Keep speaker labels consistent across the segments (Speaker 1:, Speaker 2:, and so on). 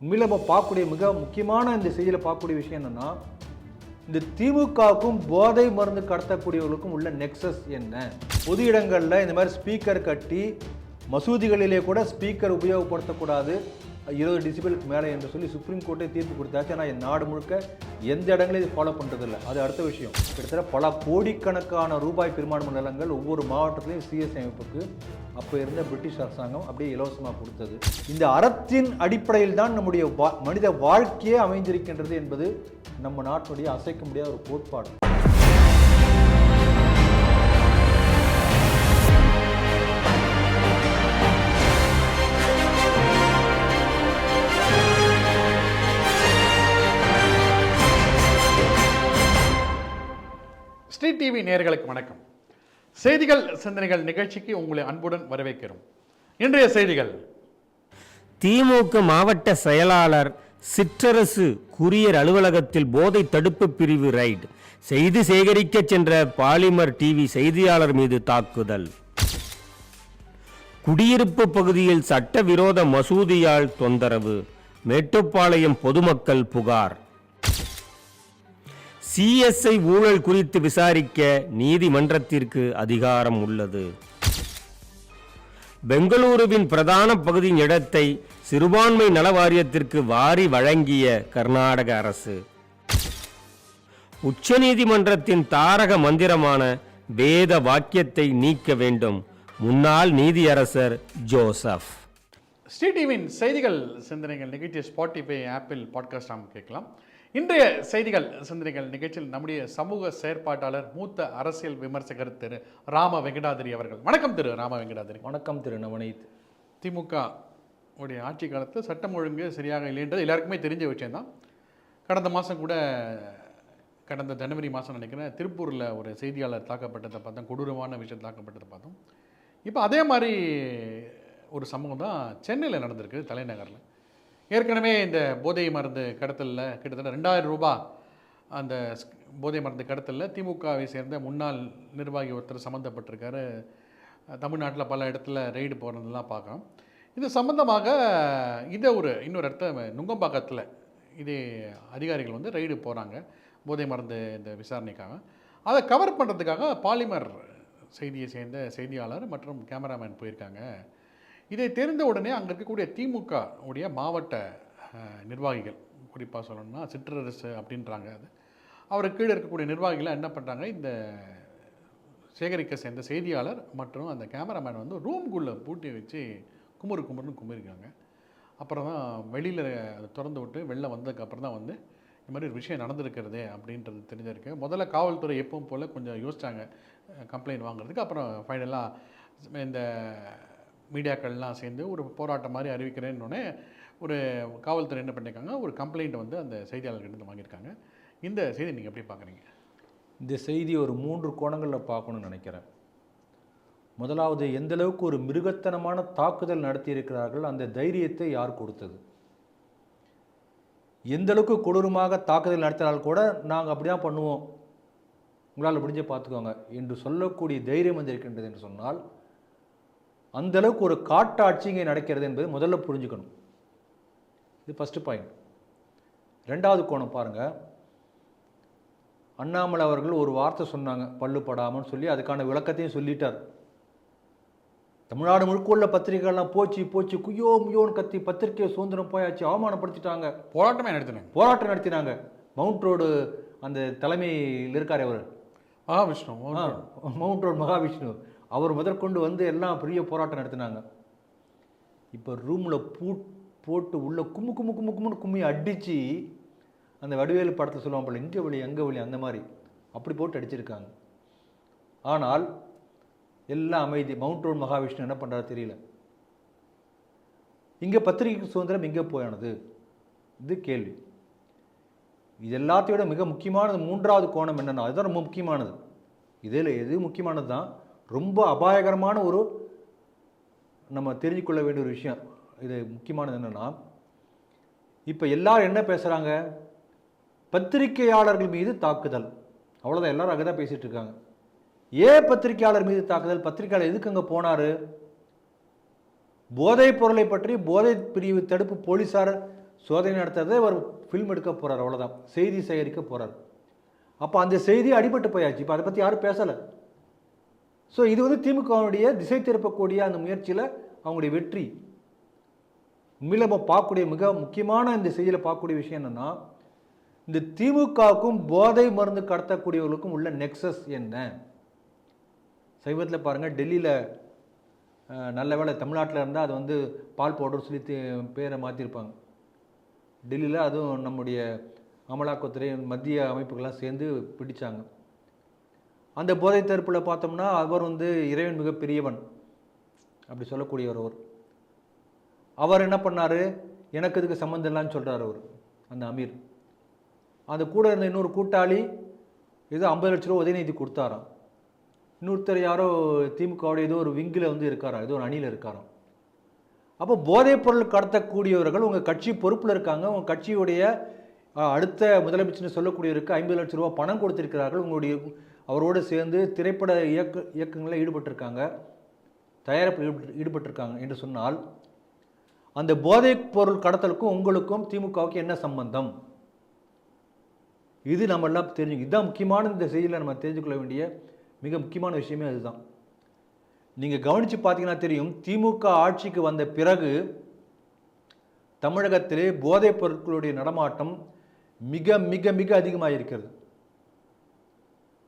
Speaker 1: உண்மையில் நம்ம பார்க்கக்கூடிய மிக முக்கியமான இந்த செய்தியில் பார்க்கக்கூடிய விஷயம் என்னன்னா, இந்த திமுகவுக்கும் போதை மருந்து கடத்தக்கூடியவர்களுக்கும் உள்ள நெக்ஸஸ் என்ன? பொது இடங்களில் இந்த மாதிரி ஸ்பீக்கர் கட்டி மசூதிகளிலே கூட ஸ்பீக்கர் உபயோகப்படுத்தக்கூடாது 20 டெசிபலுக்கு மேலே என்று சொல்லி சுப்ரீம் கோர்ட்டே தீர்ப்பு கொடுத்தாச்சு. ஆனால் நாடு முழுக்க எந்த இடங்களையும் இது ஃபாலோ பண்ணுறதில்லை. அது அடுத்த விஷயம். கிட்டத்தட்ட பல கோடிக்கணக்கான ரூபாய் பெரும்பான்மை நிலங்கள் ஒவ்வொரு மாவட்டத்திலையும் சிஎஸ்ஐ அமைப்புக்கு அப்போ இருந்த பிரிட்டிஷ் அரசாங்கம் அப்படியே இலவசமாக கொடுத்தது. இந்த அறத்தின் அடிப்படையில் தான் நம்முடைய மனித வாழ்க்கையே அமைந்திருக்கின்றது என்பது நம்ம நாட்டினுடைய அசைக்க முடியாத ஒரு கோட்பாடு.
Speaker 2: ஸ்ரீ டிவி நேயர்களுக்கு வணக்கம். செய்திகள் சிந்தனைகள் நிகழ்ச்சிக்கு உங்களை அன்புடன் வரவேற்கிறோம். இன்றைய செய்திகள்:
Speaker 3: திமுக மாவட்ட செயலாளர் சிற்றரசு குரியர் அலுவலகத்தில் போதை தடுப்பு பிரிவு ரைடு. செய்தி சேகரிக்க சென்ற பாலிமர் டிவி செய்தியாளர் மீது தாக்குதல். குடியிருப்பு பகுதியில் சட்டவிரோத மசூதியால் தொந்தரவு. மேட்டுப்பாளையம் பொதுமக்கள் புகார். சிஎஸ்ஐ ஊழல் குறித்து விசாரிக்க நீதிமன்றத்திற்கு அதிகாரம் உள்ளது. பெங்களூருவின் பிரதான பகுதியின் இடத்தை சிறுபான்மை நல வாரியத்திற்கு வாரி வழங்கிய கர்நாடக அரசு. உச்சநீதிமன்றத்தின் தாரக மந்திரமான வேத வாக்கியத்தை நீக்க வேண்டும். முன்னாள் நீதியரசர் ஜோசப்.
Speaker 2: ஸ்ரீ டிவியின் செய்திகள் சிந்தனைகள் நிகழ்ச்சி ஸ்பாட்டிஃபை, ஆப்பிள் பாட்காஸ்ட் நாம் கேட்கலாம். இன்றைய செய்திகள் சிந்தனைகள் நிகழ்ச்சியில் நம்முடைய சமூக செயற்பாட்டாளர், மூத்த அரசியல் விமர்சகர் திரு ராம வெங்கடாதிரி அவர்கள். வணக்கம் திரு ராம வெங்கடாதிரி.
Speaker 1: வணக்கம் திரு நவநீத்.
Speaker 2: திமுக உடைய ஆட்சி காலத்தில் சட்டம் ஒழுங்கு சரியாக இல்லைன்றது எல்லாருக்குமே தெரிஞ்ச விஷயம்தான். கடந்த மாதம் கூட, கடந்த ஜனவரி மாதம் நினைக்கிறேன், திருப்பூரில் ஒரு செய்தியாளர் தாக்கப்பட்டதை பார்த்தோம். கொடூரமான விஷயம் தாக்கப்பட்டதை பார்த்தோம். இப்போ அதே மாதிரி ஒரு சம்பவம் தான் சென்னையில் நடந்திருக்கு, தலைநகரில். ஏற்கனவே இந்த போதை மருந்து கடத்தலில் கிட்டத்தட்ட 2000 ரூபாய் அந்த போதை மருந்து கடத்தலில் திமுகவை சேர்ந்த முன்னாள் நிர்வாகி ஒருத்தர் சம்மந்தப்பட்டிருக்காரு. தமிழ்நாட்டில் பல இடத்துல ரெய்டு போகிறதெல்லாம் பார்க்குறோம். இது சம்மந்தமாக இன்னொரு இடத்த நுங்கம்பாக்கத்தில் இதே அதிகாரிகள் வந்து ரெய்டு போகிறாங்க, போதை மருந்து இந்த விசாரணைக்காக. அதை கவர் பண்ணுறதுக்காக பாலிமர் செய்தியை சேர்ந்த செய்தியாளர் மற்றும் கேமராமேன் போயிருக்காங்க. இதை தெரிந்த உடனே அங்கே இருக்கக்கூடிய திமுக உடைய மாவட்ட நிர்வாகிகள், குறிப்பாக சொல்லணும்னா சிற்றரசு அப்படின்றாங்க, அது அவருக்கு கீழே இருக்கக்கூடிய நிர்வாகிகள் என்ன பண்ணுறாங்க, இந்த சேகரிக்க சேர்ந்த செய்தியாளர் மற்றும் அந்த கேமராமேன் வந்து ரூம்குள்ளே பூட்டி வச்சு குமுறுன்னு கும்பிருக்காங்க. அப்புறம் தான் வெளியில் அதை திறந்து விட்டு வெளில வந்ததுக்கப்புறம் தான் வந்து இந்த மாதிரி ஒரு விஷயம் நடந்திருக்கிறது அப்படின்றது தெரிஞ்சிருக்கு. முதல்ல காவல்துறை எப்பவும் போல் கொஞ்சம் யோசித்தாங்க கம்ப்ளைண்ட் வாங்குறதுக்கு. அப்புறம் ஃபைனலாக இந்த மீடியாக்கள்லாம் சேர்ந்து ஒரு போராட்டம் மாதிரி அறிவிக்கிறேன்னொடனே ஒரு காவல்துறை என்ன பண்ணியிருக்காங்க, ஒரு கம்ப்ளைண்ட் வந்து அந்த செய்தியாளர்கிட்ட வாங்கியிருக்காங்க. இந்த செய்தி நீங்கள் எப்படி பார்க்குறீங்க?
Speaker 1: இந்த செய்தி ஒரு 3 கோணங்களில் பார்க்கணும்னு நினைக்கிறேன். முதலாவது, எந்த அளவுக்கு ஒரு மிருகத்தனமான தாக்குதல் நடத்தியிருக்கிறார்கள், அந்த தைரியத்தை யார் கொடுத்தது? எந்த அளவுக்கு கொடூரமாக தாக்குதல் நடத்தினால் கூட நாங்கள் அப்படி தான் பண்ணுவோம், உங்களால் முடிஞ்சே பார்த்துக்கோங்க என்று சொல்லக்கூடிய தைரியம் வந்திருக்கின்றது என்று சொன்னால், அந்த அளவுக்கு ஒரு காட்டாட்சி இங்கே நடக்கிறது என்பது முதல்ல புரிஞ்சுக்கணும். இது ஃபஸ்ட்டு பாயிண்ட். 2வது கோணம் பாருங்கள். அண்ணாமலை அவர்கள் ஒரு வார்த்தை சொன்னாங்க, பல்லு படாமன்னு சொல்லி, அதுக்கான விளக்கத்தையும் சொல்லிட்டார். தமிழ்நாடு முழுக்க உள்ள பத்திரிகைகள்லாம் போச்சு குய்யோ முயோன்னு கத்தி பத்திரிகை சுதந்திரம் போயாச்சு, அவமானப்படுத்திட்டாங்க, போராட்டம் நடத்தினாங்க. மவுண்ட் ரோடு அந்த தலைமையில் இருக்கார் அவர்,
Speaker 2: மகாவிஷ்ணு,
Speaker 1: மவுண்ட் ரோடு மகாவிஷ்ணு, அவர் முதற்கொண்டு வந்து எல்லாம் பெரிய போராட்டம் நடத்தினாங்க. இப்போ ரூமில் போட்டு உள்ள கும்முன்னு கும்மி அடித்து, அந்த வடிவேலு படத்தில் சொல்லுவாங்க போல, இங்கே வழி அங்கே வழி, அந்த மாதிரி அப்படி போட்டு அடிச்சிருக்காங்க. ஆனால் எல்லாம் அமைதி. மவுண்ட் ரோடு மகாவிஷ்ணு என்ன பண்ணுறாரு தெரியல. இங்கே பத்திரிகை சுதந்திரம் எங்கே போயானது? இது கேள்வி. இது எல்லாத்தையும் விட மிக முக்கியமானது 3வது கோணம் என்னென்னா, அதுதான் ரொம்ப முக்கியமானது. இதில் எது முக்கியமானது தான், ரொம்ப அபாயகரமான ஒரு நம்ம தெரிஞ்சுக்கொள்ள வேண்டிய ஒரு விஷயம். இது முக்கியமானது என்னென்னா, இப்போ எல்லாரும் என்ன பேசுகிறாங்க, பத்திரிகையாளர்கள் மீது தாக்குதல், அவ்வளோதான். எல்லாரும் அங்கே தான் பேசிகிட்டு இருக்காங்க. ஏன் பத்திரிகையாளர் மீது தாக்குதல்? பத்திரிகையாளர் எதுக்கு அங்கே போனார்? போதைப் பொருளை பற்றி போதை பிரிவு தடுப்பு போலீஸார் சோதனை நடத்துறதை அவர் ஃபில்ம் எடுக்க போகிறார், அவ்வளோதான், செய்தி சேகரிக்க போகிறார். அப்போ அந்த செய்தி அடிபட்டு போயாச்சு. இப்போ அதை பற்றி யாரும் பேசலை. ஸோ இது வந்து திமுகவுடைய திசை திருப்பக்கூடிய அந்த முயற்சியில் அவங்களுடைய வெற்றி. உண்மையில் நம்ம பார்க்கக்கூடிய மிக முக்கியமான இந்த செய்தியில் பார்க்கக்கூடிய விஷயம் என்னென்னா, இந்த திமுகவுக்கும் போதை மருந்து கடத்தக்கூடியவர்களுக்கும் உள்ள நெக்ஸஸ் என்ன? சமீபத்தில் பாருங்கள், டெல்லியில் நல்ல வேளை தமிழ்நாட்டில் இருந்தால் அது வந்து பால் பவுடர் சொல்லி பேரை மாற்றிருப்பாங்க. டெல்லியில் அதுவும் நம்முடைய அமலாக்கத்துறை மத்திய அமைப்புகள்லாம் சேர்ந்து பிடிச்சாங்க. அந்த போதை தடுப்பில் பார்த்தோம்னா அவர் வந்து இறைவன் மிகப்பெரியவன் அப்படி சொல்லக்கூடியவர். அவர் என்ன பண்ணார், எனக்கு இதுக்கு சம்மந்தம் இல்லைன்னு சொல்கிறார் அவர், அந்த அமீர். அந்த கூட இருந்த இன்னொரு கூட்டாளி ஏதோ 50 லட்ச ரூபா உதயநிதி கொடுத்தாராம். இன்னொருத்தர் யாரோ திமுகவுடைய ஏதோ ஒரு விங்கில் வந்து இருக்காராம், ஏதோ ஒரு அணியில் இருக்காராம். அப்போ போதைப் பொருள் கடத்தக்கூடியவர்கள் உங்கள் கட்சி பொறுப்பில் இருக்காங்க, உங்கள் கட்சியுடைய அடுத்த முதலமைச்சர்னு சொல்லக்கூடியவருக்கு 50 லட்ச ரூபா பணம் கொடுத்திருக்கிறார்கள். உங்களுடைய அவரோடு சேர்ந்து திரைப்பட இயக்கங்களில் ஈடுபட்டிருக்காங்க, தயாரிப்பில் ஈடுபட்டிருக்காங்க என்று சொன்னால், அந்த போதைப் பொருள் கடத்தலுக்கும் உங்களுக்கும் திமுகவுக்கு என்ன சம்பந்தம்? இது நம்ம எல்லாம் தெரிஞ்சுக்கணும். இதுதான் முக்கியமான இந்த செய்தியில் நம்ம தெரிஞ்சுக்கொள்ள வேண்டிய மிக முக்கியமான விஷயமே அதுதான். நீங்கள் கவனித்து பார்த்தீங்கன்னா தெரியும், திமுக ஆட்சிக்கு வந்த பிறகு தமிழகத்திலே போதைப் பொருட்களுடைய நடமாட்டம் மிக மிக மிக அதிகமாக இருக்கிறது.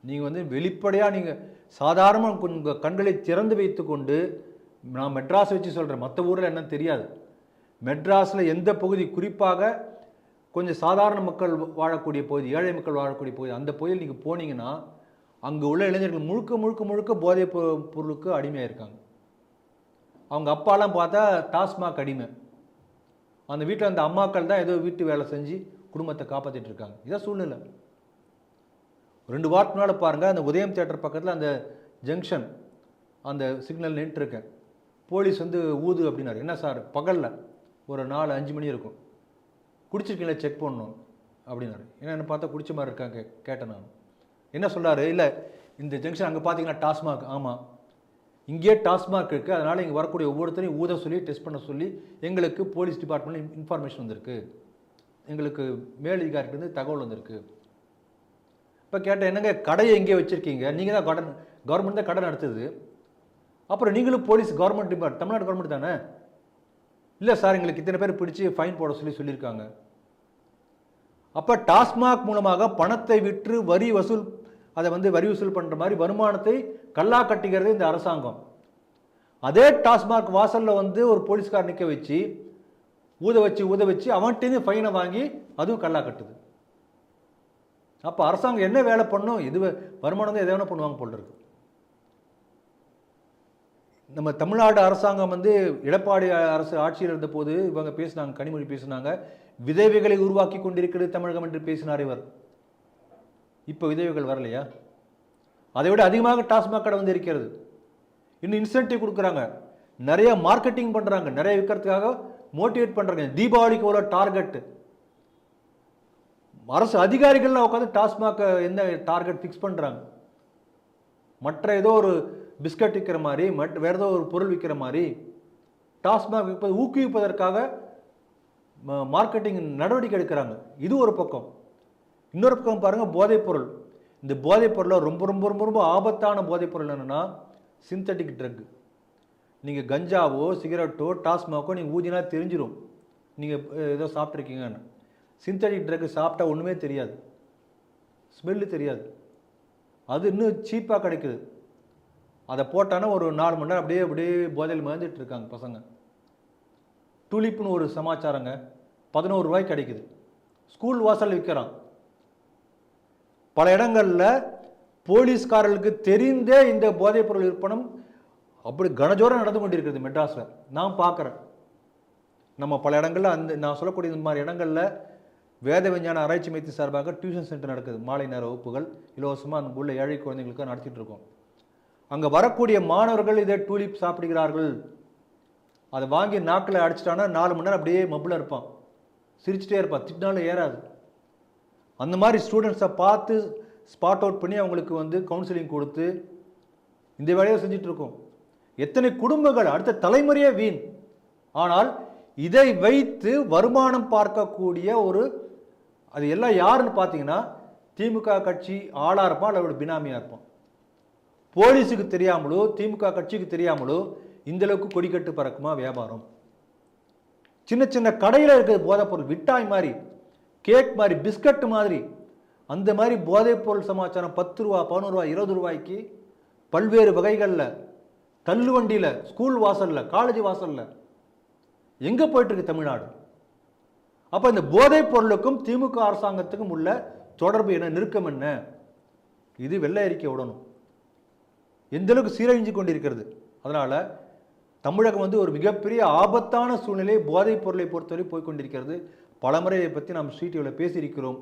Speaker 1: நீங்கள் வந்து வெளிப்படையாக நீங்கள் சாதாரண உங்கள் கண்களை திறந்து வைத்து கொண்டு, நான் மெட்ராஸ் வச்சு சொல்கிறேன், மற்ற ஊரில் என்னன்னு தெரியாது, மெட்ராஸில் எந்த பகுதி, குறிப்பாக கொஞ்சம் சாதாரண மக்கள் வாழக்கூடிய பகுதி, ஏழை மக்கள் வாழக்கூடிய பகுதி, அந்த பகுதியில் நீங்கள் போனீங்கன்னா அங்கே உள்ள இளைஞர்கள் முழுக்க முழுக்க முழுக்க போதைப் பொருளுக்கு அடிமையாக இருக்காங்க. அவங்க அப்பாலாம் பார்த்தா டாஸ்மாக் அடிமை. அந்த வீட்டில் அந்த அம்மாக்கள் தான் ஏதோ வீட்டு வேலை செஞ்சு குடும்பத்தை காப்பாற்றிட்டு இருக்காங்க. இதான் சூழ்நிலை. 2 வாரத்துக்கு முன்னால் பாருங்கள், அந்த உதயம் தியேட்டர் பக்கத்தில் அந்த ஜங்ஷன் அந்த சிக்னல் நின்றுருக்கேன். போலீஸ் வந்து ஊது அப்படின்னாரு. என்ன சார், பகலில் ஒரு 4-5 மணி இருக்கும், குடிச்சிருக்கீங்களா செக் பண்ணணும் அப்படின்னாரு. ஏன்னா என்ன பார்த்தா குடிச்ச மாதிரி இருக்காங்க கேட்டேன் நான். என்ன சொல்கிறாரு, இல்லை இந்த ஜங்ஷன் அங்கே பார்த்தீங்கன்னா டாஸ்மாக். ஆமாம், இங்கேயே டாஸ்மாக் இருக்குது, அதனால் இங்கே வரக்கூடிய ஒவ்வொருத்தரையும் ஊத சொல்லி டெஸ்ட் பண்ண சொல்லி எங்களுக்கு போலீஸ் டிபார்ட்மெண்ட்டில் இன்ஃபர்மேஷன் வந்திருக்கு, எங்களுக்கு மேலதிகாரிகிட்டேருந்து தகவல் வந்திருக்கு. இப்போ கேட்டேன், என்னங்க கடையை எங்கேயே வச்சுருக்கீங்க, நீங்கள் தான் கவர்மெண்ட் தான் கடை நடத்துது, அப்புறம் நீங்களும் போலீஸ் கவர்மெண்ட் தமிழ்நாடு கவர்மெண்ட் தானே? இல்லை சார், எங்களுக்கு இத்தனை பேர் பிடிச்சி ஃபைன் போட சொல்லியிருக்காங்க. அப்போ டாஸ்மாக் மூலமாக பணத்தை விற்று வரி வசூல், அதை வந்து வரி வசூல் பண்ணுற மாதிரி வருமானத்தை கல்லா கட்டுகிறது இந்த அரசாங்கம். அதே டாஸ்மாக் வாசலில் வந்து ஒரு போலீஸ்கார் நிற்க வச்சு ஊத வச்சு அவன்கிட்டேருந்து ஃபைனை வாங்கி அதுவும் கல்லா கட்டுது. அப்போ அரசாங்கம் என்ன வேலை பண்ணும்? இது வருமானம் தான் எதை வேணால் பண்ணுவாங்க போல் இருக்கு. நம்ம தமிழ்நாடு அரசாங்கம் வந்து எடப்பாடி அரசு ஆட்சியில் இருந்த போது இவங்க பேசினாங்க, கனிமொழி பேசினாங்க, விதவைகளை உருவாக்கி கொண்டிருக்கிறது தமிழகம் என்று பேசினார் இவர். இப்போ விதவைகள் வரலையா? அதை விட அதிகமாக டாஸ்மாக் கடை வந்து இருக்கிறது. இன்னும் இன்சென்டிவ் கொடுக்குறாங்க, நிறைய மார்க்கெட்டிங் பண்ணுறாங்க, நிறைய விற்கிறதுக்காக மோட்டிவேட் பண்ணுறாங்க. தீபாவளிக்கு ஒரு டார்கெட், அரசு அதிகாரிகள்லாம் உட்காந்து டாஸ்மாக் என்ன டார்கெட் ஃபிக்ஸ் பண்ணுறாங்க. மற்ற ஏதோ ஒரு பிஸ்கட் விற்கிற மாதிரி, வேறு ஏதோ ஒரு பொருள் விற்கிற மாதிரி டாஸ்மாக் விற்பது ஊக்குவிப்பதற்காக மார்க்கெட்டிங் நடவடிக்கை எடுக்கிறாங்க. இது ஒரு பக்கம். இன்னொரு பக்கம் பாருங்கள், போதைப் பொருள். இந்த போதைப் பொருளில் ரொம்ப ரொம்ப ரொம்ப ரொம்ப ஆபத்தான போதைப் பொருள் என்னென்னா சிந்தட்டிக் ட்ரக். நீங்கள் கஞ்சாவோ சிகரெட்டோ டாஸ்மாக்கோ நீங்கள் ஊதினா தெரிஞ்சிடும் நீங்கள் ஏதோ சாப்பிட்ருக்கீங்கன்னு. சிந்தட்டிக் ட்ரக் சாப்பிட்டா ஒன்றுமே தெரியாது, ஸ்மெல்லு தெரியாது, அது இன்னும் சீப்பாக கிடைக்குது. அதை போட்டானா ஒரு 4 மணி நேரம் அப்படியே போதையில் மறந்துட்டு இருக்காங்க பசங்க. டூலிப்னு ஒரு சமாச்சாரங்க, 11 ரூபாய்க்கு கிடைக்குது, ஸ்கூல் வாசலில் விற்கிறான். பல இடங்களில் போலீஸ்காரர்களுக்கு தெரிந்தே இந்த போதைப் பொருள் விற்பனம் அப்படி கனஜோரம் நடந்து கொண்டிருக்கிறது மெட்ராஸில். நான் பார்க்குறேன். நம்ம பல இடங்களில் அந்த நான் சொல்லக்கூடிய இந்த மாதிரி இடங்களில் வேத விஞ்ஞான ஆராய்ச்சி மையத்தின் சார்பாக டியூஷன் சென்டர் நடக்குது, மாலை நேர வகுப்புகள் இலவசமாக அந்த உள்ள ஏழை குழந்தைங்களுக்கு நடத்திட்டு இருக்கோம். அங்கே வரக்கூடிய மாணவர்கள் இதை டூலிப் சாப்பிடுகிறார்கள். அதை வாங்கி நாக்கில் அடிச்சிட்டானா 4 மணி நேரம் அப்படியே மப்பில் இருப்பான், சிரிச்சுட்டே இருப்பான், திட்டினாலும் ஏறாது. அந்த மாதிரி ஸ்டூடெண்ட்ஸை பார்த்து ஸ்பாட் அவுட் பண்ணி அவங்களுக்கு வந்து கவுன்சிலிங் கொடுத்து இந்த வேலையை செஞ்சிட்ருக்கோம். எத்தனை குடும்பங்கள், அடுத்த தலைமுறையே வீண். ஆனால் இதை வைத்து வருமானம் பார்க்கக்கூடிய அது எல்லாம் யாருன்னு பார்த்தீங்கன்னா திமுக கட்சி ஆளாக இருப்பான், இல்லை அவரோட பினாமியாக இருப்பான். போலீஸுக்கு தெரியாமலோ திமுக கட்சிக்கு தெரியாமலோ இந்த அளவுக்கு கொடிக்கட்டு பறக்குமா வியாபாரம்? சின்ன சின்ன கடையில் இருக்கிறது போதைப் பொருள், மிட்டாய் மாதிரி, கேக் மாதிரி, பிஸ்கட் மாதிரி, அந்த மாதிரி போதைப் பொருள் சமாச்சாரம் 10 ரூபா, 11 ரூபா, 20 ரூபாய்க்கு பல்வேறு வகைகளில் தள்ளுவண்டியில், ஸ்கூல் வாசலில், காலேஜ் வாசலில் எங்கே போயிட்டு இருக்கு தமிழ்நாடு? அப்போ இந்த போதைப் பொருளுக்கும் திமுக அரசாங்கத்துக்கும் உள்ள தொடர்பு என்ன, நெருக்கம் என்ன? இது வெள்ளை அறிக்கை விடணும். எந்த அளவுக்கு சீரழிஞ்சு கொண்டிருக்கிறது. அதனால தமிழகம் ஒரு மிகப்பெரிய ஆபத்தான சூழ்நிலை போதைப் பொருளை பொறுத்தவரை போய்கொண்டிருக்கிறது. பலமுறை இதை பற்றி நாம் ஸ்ரீடிவியில் பேசியிருக்கிறோம்.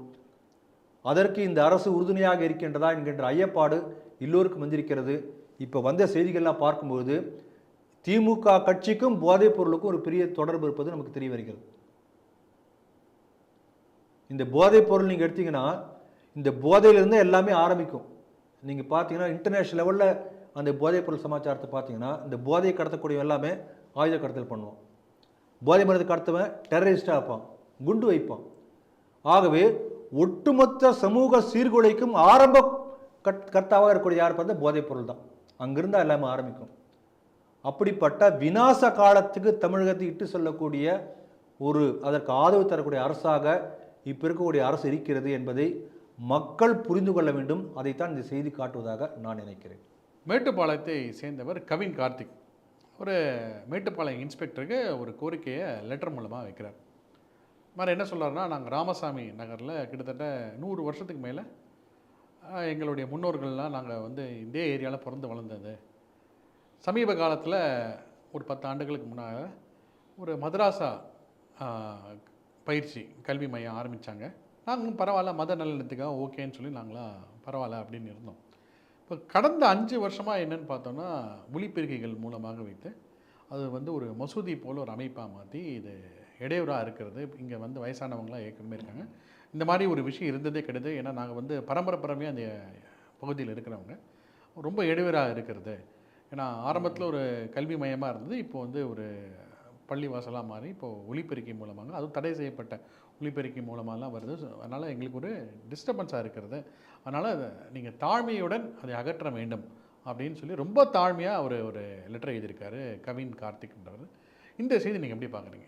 Speaker 1: அதற்கு இந்த அரசு உறுதுணையாக இருக்கின்றதா என்கின்ற ஐயப்பாடு எல்லோருக்கும் வந்திருக்கிறது. இப்போ வந்த செய்திகள்லாம் பார்க்கும்போது திமுக கட்சிக்கும் போதைப் பொருளுக்கும் ஒரு பெரிய தொடர்பு இருப்பது நமக்கு தெரிய வருகிறது. இந்த போதைப் பொருள் நீங்கள் எடுத்தீங்கன்னா இந்த போதையிலிருந்து எல்லாமே ஆரம்பிக்கும். நீங்கள் பார்த்தீங்கன்னா இன்டர்நேஷனல் லெவலில் அந்த போதைப் பொருள் சமாச்சாரத்தை பார்த்தீங்கன்னா இந்த போதையை கடத்தக்கூடிய எல்லாமே ஆயுத கடத்தல் பண்ணுவான். போதை மருந்து கடத்தவன் டெரரிஸ்டாக இருப்பான், குண்டு வைப்பான். ஆகவே ஒட்டுமொத்த சமூக சீர்குலைக்கும் ஆரம்ப கர்த்தாவாக இருக்கக்கூடிய யார் பார்த்தா போதைப் பொருள் தான். அங்கிருந்தால் எல்லாமே ஆரம்பிக்கும். அப்படிப்பட்ட விநாச காலத்துக்கு தமிழகத்தை இட்டு சொல்லக்கூடிய அதற்கு ஆதரவு தரக்கூடிய அரசாக இப்போ இருக்கக்கூடிய அரசு இருக்கிறது என்பதை மக்கள் புரிந்து கொள்ள வேண்டும். அதைத்தான் இந்த செய்தி காட்டுவதாக நான் நினைக்கிறேன்.
Speaker 2: மேட்டுப்பாளையத்தை சேர்ந்தவர் கவின் கார்த்திக் ஒரு மேட்டுப்பாளையம் இன்ஸ்பெக்டருக்கு ஒரு கோரிக்கையை லெட்டர் மூலமாக வைக்கிறார். மாதிரி என்ன சொல்கிறாருன்னா, நாங்கள் ராமசாமி நகரில் கிட்டத்தட்ட 100 வருஷத்துக்கு மேலே எங்களுடைய முன்னோர்கள்லாம் நாங்கள் இதே ஏரியாவில் பிறந்து வளர்ந்தது. சமீப காலத்தில் ஒரு 10 ஆண்டுகளுக்கு முன்னால் ஒரு மதராசா பயிற்சி கல்வி மையம் ஆரம்பித்தாங்க. நாங்களும் பரவாயில்ல, மத நல்லெண்ணத்துக்காக ஓகேன்னு சொல்லி நாங்களாம் பரவாயில்ல அப்படின்னு இருந்தோம். இப்போ கடந்த 5 வருஷமாக என்னென்னு பார்த்தோன்னா, ஒலிபெருக்கிகள் மூலமாக வைத்து அது ஒரு மசூதி போல் ஒரு அமைப்பாக மாற்றி இது இடையூறாக இருக்கிறது. இங்கே வயசானவங்களாம் ஏற்கனவே இருக்காங்க. இந்த மாதிரி ஒரு விஷயம் இருந்ததே கிடையாது. ஏன்னா நாங்கள் பரம்பரையாக அந்த பகுதியில் இருக்கிறவங்க ரொம்ப இடையூறாக இருக்கிறது. ஏன்னா ஆரம்பத்தில் ஒரு கல்வி மையமாக இருந்தது, இப்போது ஒரு பள்ளி வாசலாக மாறி இப்போது ஒலிபெருக்கி மூலமாக, அதுவும் தடை செய்யப்பட்ட ஒலிபெருக்கி மூலமாகலாம் வருது. அதனால் எங்களுக்கு ஒரு டிஸ்டர்பன்ஸாக இருக்கிறது. அதனால் நீங்கள் தாழ்மையுடன் அதை அகற்ற வேண்டும் அப்படின்னு சொல்லி ரொம்ப தாழ்மையாக ஒரு லெட்டர் எழுதியிருக்காரு கவின் கார்த்திக்ன்றவர். இந்த செய்தி நீங்கள் எப்படி பார்க்குறீங்க?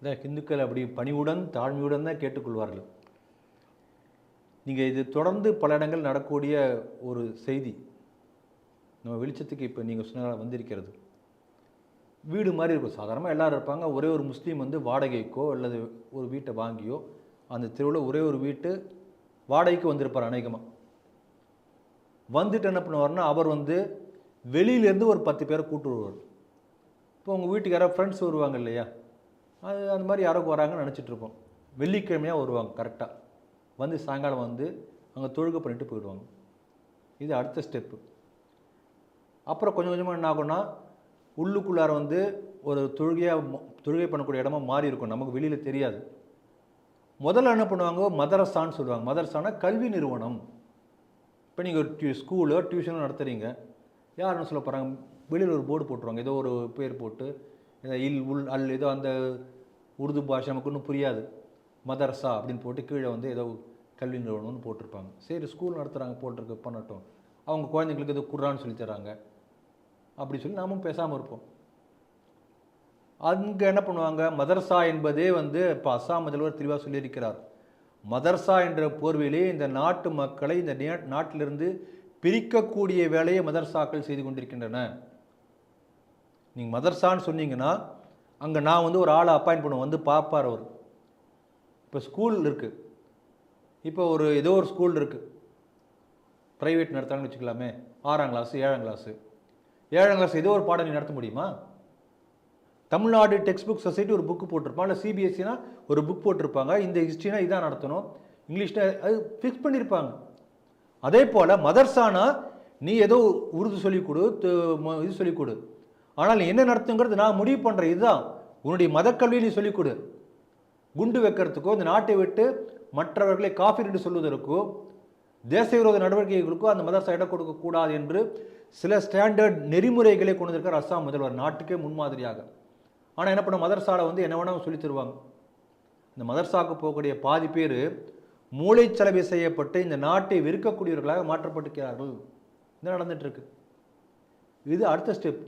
Speaker 1: இந்த ஹிந்துக்கள் அப்படி பணிவுடன் தாழ்மையுடன் தான் கேட்டுக்கொள்வார்கள். நீங்கள் இது தொடர்ந்து பல இடங்கள் நடக்கக்கூடிய ஒரு செய்தி நம்ம வெளிச்சத்துக்கு இப்போ நீங்கள் சொன்ன வந்திருக்கிறது. வீடு மாதிரி இருக்கும், சாதாரணமாக எல்லோரும் இருப்பாங்க. ஒரே ஒரு முஸ்லீம் வாடகைக்கோ அல்லது ஒரு வீட்டை வாங்கியோ அந்த தெருவில் ஒரே ஒரு வீட்டு வாடகைக்கு வந்திருப்பார். அநேகமாக வந்துட்டு என்ன பண்ணுவார்னா, அவர் வெளியிலேருந்து ஒரு 10 பேரை கூட்டு வருவார். இப்போ உங்கள் வீட்டுக்கு யாராவது ஃப்ரெண்ட்ஸ் வருவாங்க இல்லையா, அந்த மாதிரி யாரோக்கு வராங்கன்னு நினச்சிட்ருப்போம். வெள்ளிக்கிழமையாக வருவாங்க. கரெக்டாக சாயங்காலம் அங்கே தொழுகை பண்ணிட்டு போயிடுவாங்க. இது அடுத்த ஸ்டெப்பு. அப்புறம் கொஞ்சம் கொஞ்சமாக என்ன ஆகும்னா, உள்ளுக்குள்ளார ஒரு தொழுகை பண்ணக்கூடிய இடமா மாறி இருக்கும், நமக்கு வெளியில் தெரியாது. முதல்ல என்ன பண்ணுவாங்க, மதரசான்னு சொல்லுவாங்க. மதரசானா கல்வி நிறுவனம். இப்போ நீங்கள் ஒரு ஸ்கூலோ டியூஷனோ நடத்துகிறீங்க, யார் என்ன சொல்ல போகிறாங்க, வெளியில் ஒரு போர்டு போட்டுருவாங்க, ஏதோ ஒரு பேர் போட்டு, இல் உல் அல் ஏதோ அந்த உருது பாஷை நமக்கு ஒன்றும் புரியாது, மதரசா அப்படின்னு போட்டு கீழே ஏதோ கல்வி நிறுவனம்னு போட்டிருப்பாங்க. சரி, ஸ்கூல் நடத்துகிறாங்க போட்டிருக்கு, பண்ணட்டும். அவங்க குழந்தைங்களுக்கு ஏதோ குர்ஆன் சொல்லி தராங்க அப்படி சொல்லி நாமும் பேசாமல் இருப்போம். அங்கே என்ன பண்ணுவாங்க, மதரசா என்பதே இப்போ அஸ்ஸாம் முதல்வர் தெளிவாக சொல்லியிருக்கிறார். மதரசா என்ற போர்வையிலே இந்த நாட்டு மக்களை இந்த நாட்டிலிருந்து பிரிக்கக்கூடிய வேலையை மதரசாக்கள் செய்து கொண்டிருக்கின்றன. நீங்கள் மதரசான்னு சொன்னீங்கன்னா அங்கே நான் ஒரு ஆளை அப்பாயிண்ட் பண்ணுவேன், பார்ப்பார் அவர். இப்போ ஸ்கூல் இருக்குது, இப்போ ஏதோ ஒரு ஸ்கூல் இருக்குது, ப்ரைவேட் நடத்துகிறாங்கன்னு வச்சுக்கலாமே, 6ஆம் கிளாஸு 7ஆம் கிளாஸு 7ஆம் கிளாஸ் ஏதோ ஒரு பாடம் நீ நடத்த முடியுமா? தமிழ்நாடு டெக்ஸ்ட் புக் சொசைட்டி ஒரு புக்கு போட்டிருப்பான், இல்லை சிபிஎஸ்சினா ஒரு புக் போட்டிருப்பாங்க, இந்த ஹிஸ்ட்ரினா இதான் நடத்தணும், இங்கிலீஷ்னா அது ஃபிக்ஸ் பண்ணியிருப்பாங்க. அதே போல் மதர்சானா நீ ஏதோ உருது சொல்லிக் கொடு, இது சொல்லிக் கொடு, ஆனால் நீ என்ன நடத்துங்கிறது நான் முடிவு பண்ணுறேன். இதுதான் உன்னுடைய மதக்கல்வியை நீ சொல்லிக் கொடு. குண்டு வைக்கிறதுக்கோ, இந்த நாட்டை விட்டு மற்றவர்களை காஃபி என்று சொல்வதற்கோ, தேச விரோத நடவடிக்கைகளுக்கோ அந்த மதரசா இடம் கொடுக்கக்கூடாது என்று சில ஸ்டாண்டர்ட் நெறிமுறைகளை கொண்டு வந்திருக்கார் அஸ்ஸாம் முதல்வர், நாட்டுக்கே முன்மாதிரியாக. ஆனால் என்ன பண்ண மதரசாவில் வந்து என்ன வேணால் சொல்லி தருவாங்க. இந்த மதரசாவுக்கு போகக்கூடிய பாதி பேர் மூளைச்சலவை செய்யப்பட்டு இந்த நாட்டை வெறுக்கக்கூடியவர்களாக மாற்றப்பட்டிருக்கிறார்கள். இது நடந்துகிட்ருக்கு. இது அடுத்த ஸ்டெப்.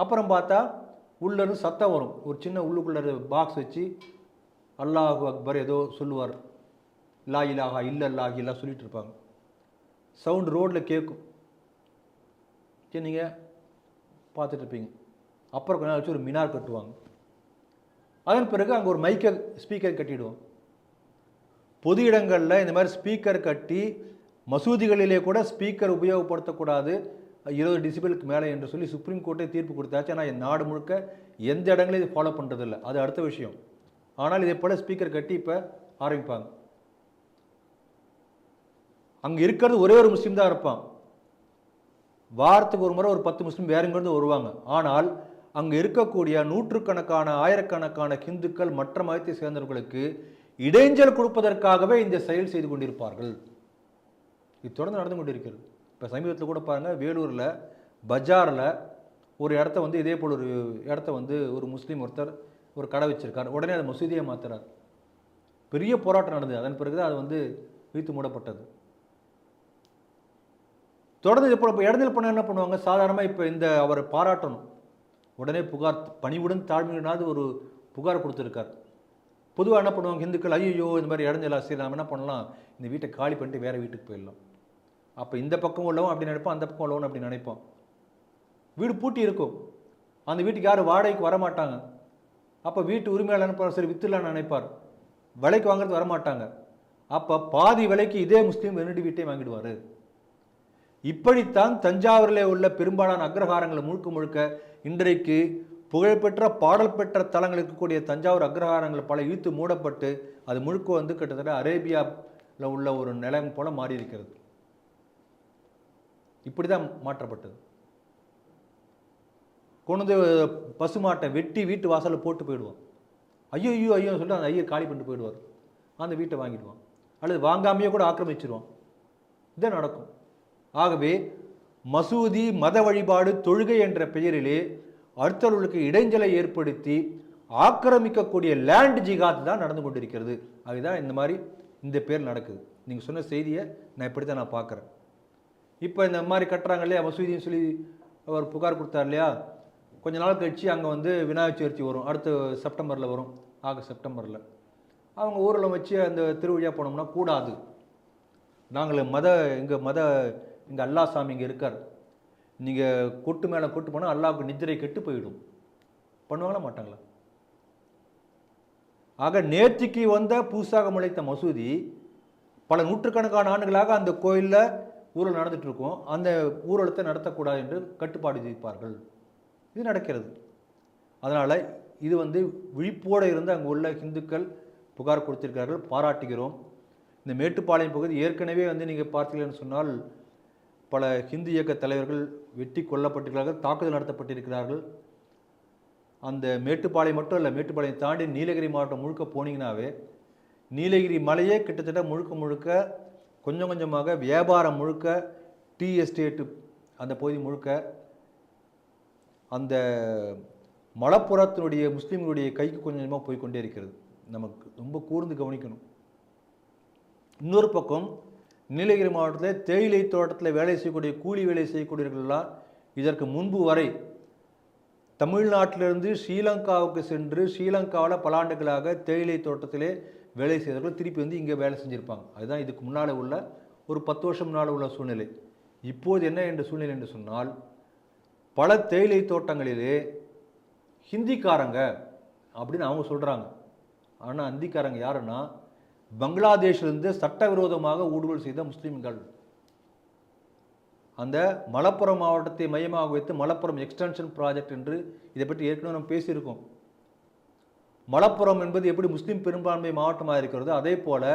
Speaker 1: அப்புறம் பார்த்தா உள்ளேருந்து சத்தம் வரும். ஒரு சின்ன உள்ளுக்குள்ள பாக்ஸ் வச்சு அல்லாஹு அக்பர் ஏதோ சொல்லுவார், லா இலாஹா இல்லல்லாஹி எல்லாம் சொல்லிட்டு இருப்பாங்க. சவுண்ட் ரோட்டில் கேட்கும். சரி, நீங்கள் பார்த்துட்டு இருப்பீங்க. அப்புறம் கொஞ்ச நாள் வச்சு ஒரு மினார் கட்டுவாங்க. அதன் பிறகு அங்கே ஒரு மைக்கை ஸ்பீக்கர் கட்டிடுவோம். பொது இடங்களில் இந்த மாதிரி ஸ்பீக்கர் கட்டி மசூதிகளிலே கூட ஸ்பீக்கர் உபயோகப்படுத்தக்கூடாது 20 டெசிபலுக்கு மேலே என்று சொல்லி சுப்ரீம் கோர்ட்டே தீர்ப்பு கொடுத்தாச்சு. ஆனால் நாடு முழுக்க எந்த இடங்களையும் இது ஃபாலோ பண்ணுறதில்லை. அது அடுத்த விஷயம். ஆனால் இதே போல் ஸ்பீக்கர் கட்டி இப்போ ஆரம்பிப்பாங்க. அங்கே இருக்கிறது ஒரே ஒரு முஸ்லீம் தான் இருப்பான். வாரத்துக்கு ஒரு முறை ஒரு 10 முஸ்லீம் வேற எங்கேருந்து வருவாங்க. ஆனால் அங்கே இருக்கக்கூடிய நூற்றுக்கணக்கான ஆயிரக்கணக்கான ஹிந்துக்கள் மற்ற மதத்தை சேர்ந்தவர்களுக்கு இடைஞ்சல் கொடுப்பதற்காகவே இந்த செயல் செய்து கொண்டிருப்பார்கள். இது தொடர்ந்து நடந்து கொண்டிருக்கிறது. இப்போ சமீபத்தில் கூட பாருங்கள், வேலூரில் பஜாரில் ஒரு இடத்த வந்து இதே போல் ஒரு இடத்த வந்து ஒரு முஸ்லீம் ஒருத்தர் ஒரு கடை வச்சிருக்கார். உடனே அதை மசூதியை மாற்றுறார். பெரிய போராட்டம் நடந்தது. அதன் பிறகு அது வந்து இழுத்து மூடப்பட்டது. தொடர்ந்து இப்போ இடத்தில் பண்ண என்ன பண்ணுவாங்க, சாதாரணமாக இப்போ இந்த அவரை பாராட்டணும், உடனே புகார், பணிவுடன் தாழ்மையினாவது ஒரு புகார் கொடுத்துருக்கார். பொதுவாக என்ன பண்ணுவாங்க ஹிந்துக்கள், ஐயோ இந்த மாதிரி இடஞ்சலா சரி நம்ம என்ன பண்ணலாம், இந்த வீட்டை காலி பண்ணிட்டு வேறு வீட்டுக்கு போயிடலாம். அப்போ இந்த பக்கம் உள்ளவன் அப்படி நினைப்பான், அந்த பக்கம் உள்ளவன் அப்படி நினைப்பான். வீடு பூட்டி இருக்கும், அந்த வீட்டுக்கு யாரும் வாடகைக்கு வரமாட்டாங்க. அப்போ வீட்டு உரிமையாளர் சரி வித்துலான்னு நினைப்பார், விலைக்கு வாங்குறது வரமாட்டாங்க. அப்போ பாதி விலைக்கு இதே முஸ்லீம் 2 வீட்டையும் வாங்கிடுவார். இப்படித்தான் தஞ்சாவூரில் உள்ள பெரும்பாலான அக்ரஹாரங்கள் முழுக்க முழுக்க இன்றைக்கு புகழ்பெற்ற பாடல் பெற்ற தலங்கள் இருக்கக்கூடிய தஞ்சாவூர் அக்ரஹாரங்கள் பல இழுத்து மூடப்பட்டு அது முழுக்க வந்து கிட்டத்தட்ட அரேபியாவில் உள்ள ஒரு நிலம் போல மாறி இருக்கிறது. இப்படி தான் மாற்றப்பட்டது. கொண்டு பசுமாட்டை வெட்டி வீட்டு வாசலில் போட்டு போயிடுவான். ஐயோ ஐயோ ஐயோ சொல்லிட்டு அந்த ஐயர் காலி பண்ணிட்டு போயிடுவார். அந்த வீட்டை வாங்கிடுவான், அல்லது வாங்காமையே கூட ஆக்கிரமிச்சிருவான். இதான் நடக்கும். ஆகவே மசூதி, மத வழிபாடு, தொழுகை என்ற பெயரிலே அடுத்தவர்களுக்கு இடைஞ்சலை ஏற்படுத்தி ஆக்கிரமிக்கக்கூடிய லேண்ட் ஜிகாத் தான் நடந்து கொண்டிருக்கிறது. அதுதான் இந்த மாதிரி இந்த பேர் நடக்குது. நீங்கள் சொன்ன செய்தியை நான் இப்படி தான் நான் பார்க்குறேன். இப்போ இந்த மாதிரி கட்டுறாங்க இல்லையா மசூதின்னு சொல்லி அவர் புகார் கொடுத்தார் இல்லையா, கொஞ்ச நாள் கழிச்சு அங்கே வந்து விநாயகர் சதுர்த்தி வரும், அடுத்த செப்டம்பரில் வரும், ஆகஸ்ட் செப்டம்பரில். அவங்க ஊரில் வச்சு அந்த திருவிழா போனோம்னா கூடாது, நாங்கள் இங்கே அல்லா சாமி இங்கே இருக்கார், நீங்கள் கொட்டு மேலே கொட்டு போனால் அல்லாவுக்கு நித்திரை கெட்டு போயிடும். பண்ணுவாங்களா மாட்டாங்களா? ஆக நேற்றுக்கு வந்த புதுசாக முளைத்த மசூதி பல நூற்றுக்கணக்கான ஆண்டுகளாக அந்த கோயிலில் ஊழல் நடந்துட்டு இருக்கும். அந்த ஊழலத்தை நடத்தக்கூடாது என்று கட்டுப்பாடு விதிப்பார்கள். இது நடக்கிறது. அதனால் இது வந்து விழிப்போடு இருந்து அங்கே உள்ள இந்துக்கள் புகார் கொடுத்திருக்கிறார்கள், பாராட்டுகிறோம். இந்த மேட்டுப்பாளையம் பகுதி ஏற்கனவே வந்து நீங்கள் பார்த்தீங்கன்னு சொன்னால் பல ஹிந்து இயக்க தலைவர்கள் வெட்டி கொல்லப்பட்டிருக்கிறார்கள், தாக்குதல் நடத்தப்பட்டிருக்கிறார்கள். அந்த மேட்டுப்பாளையம் மட்டும் இல்லை, மேட்டுப்பாளையம் தாண்டி நீலகிரி மாவட்டம் முழுக்க போனீங்கன்னாவே நீலகிரி மலையே கிட்டத்தட்ட முழுக்க முழுக்க கொஞ்சம் கொஞ்சமாக வியாபாரம் முழுக்க டீ எஸ்டேட்டு அந்த பகுதி முழுக்க அந்த மலப்புறத்தினுடைய முஸ்லீம்களுடைய கைக்கு கொஞ்சம் கொஞ்சமாக போய்கொண்டே இருக்கிறது. நமக்கு ரொம்ப கூர்ந்து கவனிக்கணும். இன்னொரு பக்கம் நீலகிரி மாவட்டத்தில் தேயிலை தோட்டத்தில் வேலை செய்யக்கூடிய கூலி வேலை செய்யக்கூடியவர்கள்லாம் இதற்கு முன்பு வரை தமிழ்நாட்டிலிருந்து ஸ்ரீலங்காவுக்கு சென்று ஸ்ரீலங்காவில் பல ஆண்டுகளாக தேயிலை தோட்டத்திலே வேலை செய்தவர்கள் திருப்பி வந்து இங்கே வேலை செஞ்சுருப்பாங்க. அதுதான் இதுக்கு முன்னால் உள்ள ஒரு 10 வருஷம் முன்னால் உள்ள சூழ்நிலை. இப்போது என்ன என்ற சூழ்நிலை என்று சொன்னால் பல தேயிலை தோட்டங்களிலே ஹிந்திக்காரங்க அப்படின்னு அவங்க சொல்கிறாங்க. ஆனால் ஹிந்திக்காரங்க யாருன்னா பங்களாதேஷிலிருந்து சட்டவிரோதமாக ஊடுருவல் செய்த முஸ்லீம்கள். அந்த மலப்புரம் மாவட்டத்தை மையமாக வைத்து மலப்புரம் எக்ஸ்டென்ஷன் ப்ராஜெக்ட் என்று இதை பற்றி ஏற்கனவே நம்ம பேசியிருக்கோம். மலப்புரம் என்பது எப்படி முஸ்லீம் பெரும்பான்மை மாவட்டமாக இருக்கிறதோ அதே போல்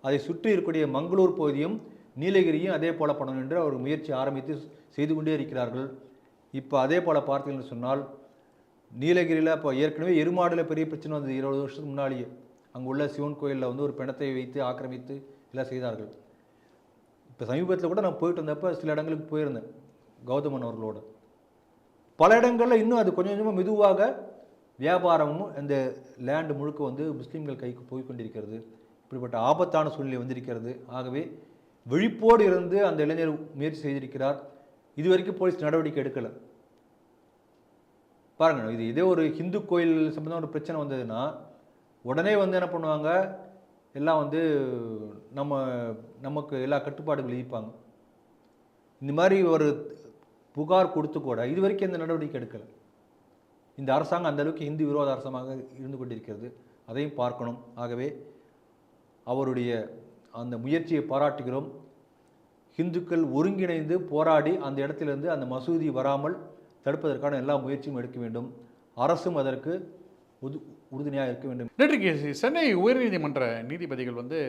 Speaker 1: அதை சுற்றி இருக்கக்கூடிய மங்களூர் பகுதியும் நீலகிரியும் அதே போல் பண்ணணும் என்று அவர் முயற்சி ஆரம்பித்து செய்து கொண்டே இருக்கிறார்கள். இப்போ அதே போல் பார்த்தீங்கன்னு சொன்னால் நீலகிரியில் இப்போ ஏற்கனவே எருமாடில் பெரிய பிரச்சனை வந்தது 20 வருஷத்துக்கு முன்னாலேயே. அங்கே உள்ள சிவன் கோயிலில் வந்து ஒரு பிணத்தை வைத்து ஆக்கிரமித்து எல்லாம் செய்தார்கள். இப்போ சமீபத்தில் கூட நான் போயிட்டு வந்தப்போ சில இடங்களுக்கு போயிருந்தேன் கௌதமன் அவர்களோட. பல இடங்களில் இன்னும் அது கொஞ்சம் கொஞ்சமாக மெதுவாக வியாபாரமும் இந்த லேண்டு முழுக்க வந்து முஸ்லீம்கள் கைக்கு போய் கொண்டிருக்கிறது. இப்படிப்பட்ட ஆபத்தான சூழ்நிலை வந்திருக்கிறது. ஆகவே விழிப்போடு இருந்து அந்த இளைஞர் முயற்சி செய்திருக்கிறார். இதுவரைக்கும் போலீஸ் நடவடிக்கை எடுக்கலை. பாருங்கள், இதே ஒரு ஹிந்து கோயில் சம்பந்தமான ஒரு பிரச்சனை வந்ததுன்னா உடனே வந்து என்ன பண்ணுவாங்க, எல்லாம் வந்து நமக்கு எல்லா கட்டுப்பாடுகள் விதிப்பாங்க. இந்த மாதிரி ஒரு புகார் கொடுத்து கூட இது வரைக்கும் எந்த நடவடிக்கை எடுக்கலை. இந்த அரசாங்கம் அந்தளவுக்கு இந்து விரோத அரசாங்கமாக இருந்து கொண்டிருக்கிறது. அதையும் பார்க்கணும். ஆகவே அவருடைய அந்த முயற்சியை பாராட்டுகிறோம். இந்துக்கள் ஒருங்கிணைந்து போராடி அந்த இடத்திலிருந்து அந்த மசூதி வராமல் தடுப்பதற்கான எல்லா முயற்சியும் எடுக்க வேண்டும். அரசும் அதற்கு உறுதுணையாக இருக்க வேண்டும்.
Speaker 2: நேற்றைக்கு சென்னை உயர்நீதிமன்ற நீதிபதிகள் வந்து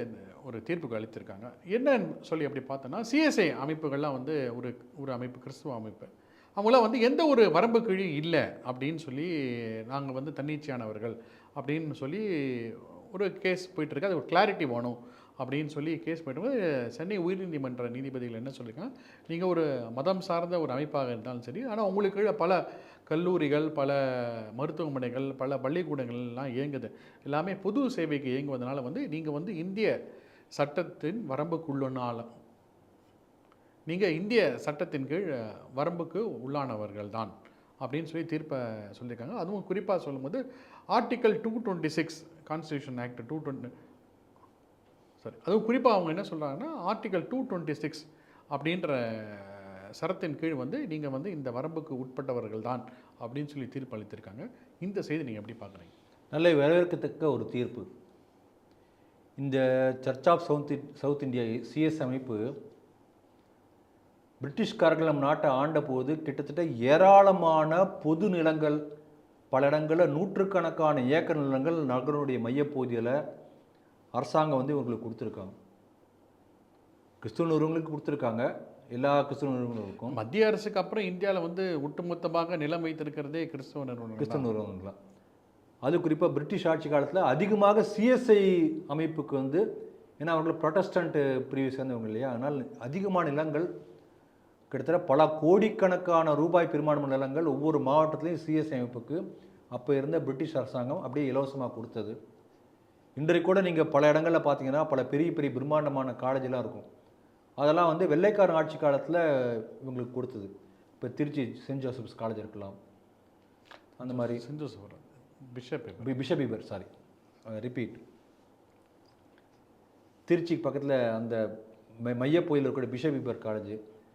Speaker 2: ஒரு தீர்ப்புக்கு அளித்திருக்காங்க. என்னன்னு சொல்லி அப்படி பார்த்தோன்னா, சிஎஸ்ஐ அமைப்புகள்லாம் வந்து ஒரு அமைப்பு, கிறிஸ்துவ அமைப்பு, அவங்களாம் வந்து எந்த ஒரு வரம்பு கீழ் இல்லை அப்படின்னு சொல்லி, நாங்கள் வந்து தன்னிச்சையானவர்கள் அப்படின்னு சொல்லி ஒரு கேஸ் போயிட்டுருக்கு. அது ஒரு கிளாரிட்டி வேணும் அப்படின்னு சொல்லி கேஸ் போய்ட்டு சென்னை உயர்நீதிமன்ற நீதிபதிகள் என்ன சொல்லியிருக்காங்க, நீங்கள் ஒரு மதம் சார்ந்த ஒரு அமைப்பாக இருந்தாலும் சரி, ஆனால் உங்களுக்கு கீழே பல கல்லூரிகள், பல மருத்துவமனைகள், பல பள்ளிக்கூடங்கள்லாம் இயங்குது, எல்லாமே பொது சேவைக்கு இயங்குவதனால வந்து நீங்கள் வந்து இந்திய சட்டத்தின் வரம்புக்குள்ளானாலும் நீங்கள் இந்திய சட்டத்தின் கீழ் வரம்புக்கு உள்ளானவர்கள் தான் அப்படின்னு சொல்லி தீர்ப்பை சொல்லியிருக்காங்க. அதுவும் குறிப்பாக சொல்லும்போது ஆர்டிக்கல் 226 கான்ஸ்டியூஷன் ஆக்ட் 220 அதுவும் குறிப்பாக அவங்க என்ன சொல்கிறாங்கன்னா, ஆர்டிக்கல் 226 அப்படின்ற சரத்தின் கீழ் வந்து நீங்கள் வந்து இந்த வரம்புக்கு உட்பட்டவர்கள் தான் அப்படின்னு சொல்லி தீர்ப்பு அளித்திருக்காங்க. இந்த செய்தி நீங்கள் எப்படி பார்க்குறீங்க?
Speaker 1: நல்ல வரவேற்கத்தக்க ஒரு தீர்ப்பு. இந்த church of south India CS அமைப்பு பிரிட்டிஷ்காரர்கள் நம் நாட்டை ஆண்ட போது கிட்டத்தட்ட ஏராளமான பொது நிலங்கள், பல இடங்களில் நூற்றுக்கணக்கான ஏக்கர் நிலங்கள் நகரனுடைய மையப்பகுதியில் அரசாங்கம் வந்து இவங்களுக்கு கொடுத்துருக்காங்க. கிறிஸ்துவ நிறுவனங்களுக்கு கொடுத்துருக்காங்க. எல்லா கிறிஸ்துவ நிறுவனங்களுக்கும்.
Speaker 2: மத்திய அரசுக்கு அப்புறம் இந்தியாவில் வந்து ஒட்டுமொத்தமாக நிலம் வைத்திருக்கிறதே கிறிஸ்துவ
Speaker 1: நிறுவனங்கள்லாம். அது குறிப்பாக பிரிட்டிஷ் ஆட்சி காலத்தில் அதிகமாக சிஎஸ்ஐ அமைப்புக்கு வந்து, ஏன்னா அவர்கள் ப்ரொட்டஸ்டன்ட் பிரிவை சேர்ந்தவங்க இல்லையா, அதனால் அதிகமான நிலங்கள், கிட்டத்தட்ட பல கோடிக்கணக்கான ரூபாய் பெருமானமான நிலங்கள் ஒவ்வொரு மாவட்டத்திலையும் சிஎஸ்ஐ அமைப்புக்கு அப்போ இருந்த பிரிட்டிஷ் அரசாங்கம் அப்படியே இலவசமாக கொடுத்தது. இன்றைக்கு கூட நீங்கள் பல இடங்களில் பார்த்தீங்கன்னா பல பெரிய பெரிய பிரம்மாண்டமான காலேஜெலாம் இருக்கும். அதெல்லாம் வந்து வெள்ளைக்காரன் ஆட்சி காலத்தில் இவங்களுக்கு கொடுத்தது. இப்போ திருச்சி சென்ட் ஜோசப்ஸ் காலேஜ் இருக்கலாம், அந்த மாதிரி.
Speaker 2: சென்ட் ஜோசப்
Speaker 1: பிஷப் பீபர் ரிப்பீட் திருச்சி பக்கத்தில் அந்த மையப்பகுதியில் இருக்கக்கூடிய பிஷப் பீபர் காலேஜ்,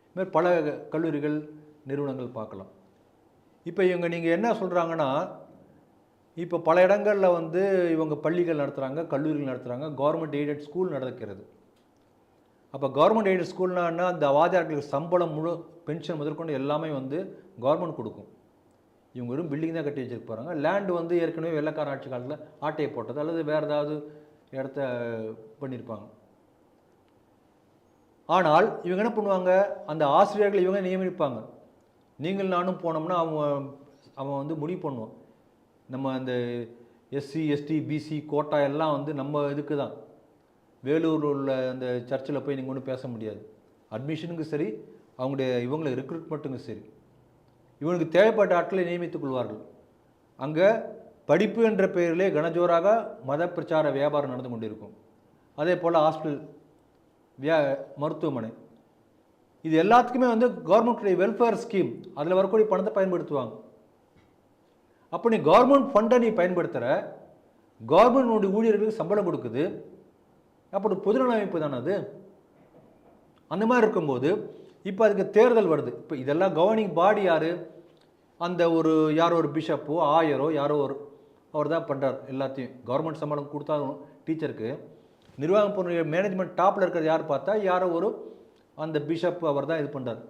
Speaker 1: இதுமாதிரி பல கல்லூரிகள், நிறுவனங்கள் பார்க்கலாம். இப்போ நீங்கள் என்ன சொல்கிறாங்கன்னா, இப்போ பல இடங்களில் வந்து இவங்க பள்ளிகள் நடத்துகிறாங்க, கல்லூரிகள் நடத்துகிறாங்க, கவர்மெண்ட் எய்டட் ஸ்கூல் நடக்கிறது. அப்போ கவர்மெண்ட் எய்டட் ஸ்கூல்னா அந்த வாத்தியார்களுக்கு சம்பளம், முழு பென்ஷன் முதற்கொண்டு எல்லாமே வந்து கவர்மெண்ட் கொடுக்கும். இவங்க வெறும் பில்டிங் தான் கட்டி வச்சுருக்க போகிறாங்க. லேண்டு வந்து ஏற்கனவே வெள்ளைக்கார ஆட்சி காலத்தில் ஆட்டையை போட்டது அல்லது வேறு ஏதாவது இடத்த பண்ணியிருப்பாங்க. ஆனால் இவங்க என்ன பண்ணுவாங்க, அந்த ஆசிரியர்கள் இவங்க நியமிப்பாங்க. நீங்கள் நானும் போனோம்னா அவன் வந்து முடிவு பண்ணுவோம், நம்ம அந்த எஸ்சி எஸ்டி பிசி கோட்டா எல்லாம் வந்து நம்ம இதுக்கு தான். வேலூரில் உள்ள அந்த சர்ச்சில் போய் நீங்கள் ஒன்றும் பேச முடியாது. அட்மிஷனுக்கும் சரி, அவங்களுடைய இவங்களை ரெக்ரூட்மெண்ட்டுக்கும் சரி, இவனுக்கு தேவைப்பட்ட ஆட்களை நியமித்துக் கொள்வார்கள். அங்கே படிப்பு என்ற பெயரிலே கனஜோராக மத பிரச்சார வியாபாரம் நடந்து கொண்டிருக்கும். அதே போல் ஹாஸ்பிட்டல், மருத்துவமனை, இது எல்லாத்துக்குமே வந்து கவர்மெண்ட் வெல்ஃபேர் ஸ்கீம், அதில் வரக்கூடிய பணத்தை பயன்படுத்துவாங்க. அப்போ நீ கவர்மெண்ட் ஃபண்டை நீ பயன்படுத்துகிற, கவர்மெண்ட் ஊழியர்களுக்கு சம்பளம் கொடுக்குது, அப்போ பொதுநல அமைப்பு தானே அது. அந்த மாதிரி இருக்கும்போது இப்போ அதுக்கு தேர்தல் வருது. இப்போ இதெல்லாம் கவர்னிங் பாடி யார், அந்த யாரோ ஒரு பிஷப்போ ஆயரோ யாரோ அவர் தான் பண்ணுறார் எல்லாத்தையும். கவர்மெண்ட் சம்பளம் கொடுத்தா டீச்சருக்கு நிர்வாகம் பண்ணுற மேனேஜ்மெண்ட் டாப்பில் இருக்கிறது யார் பார்த்தா யாரோ அந்த பிஷப் அவர் தான் இது பண்ணுறார்.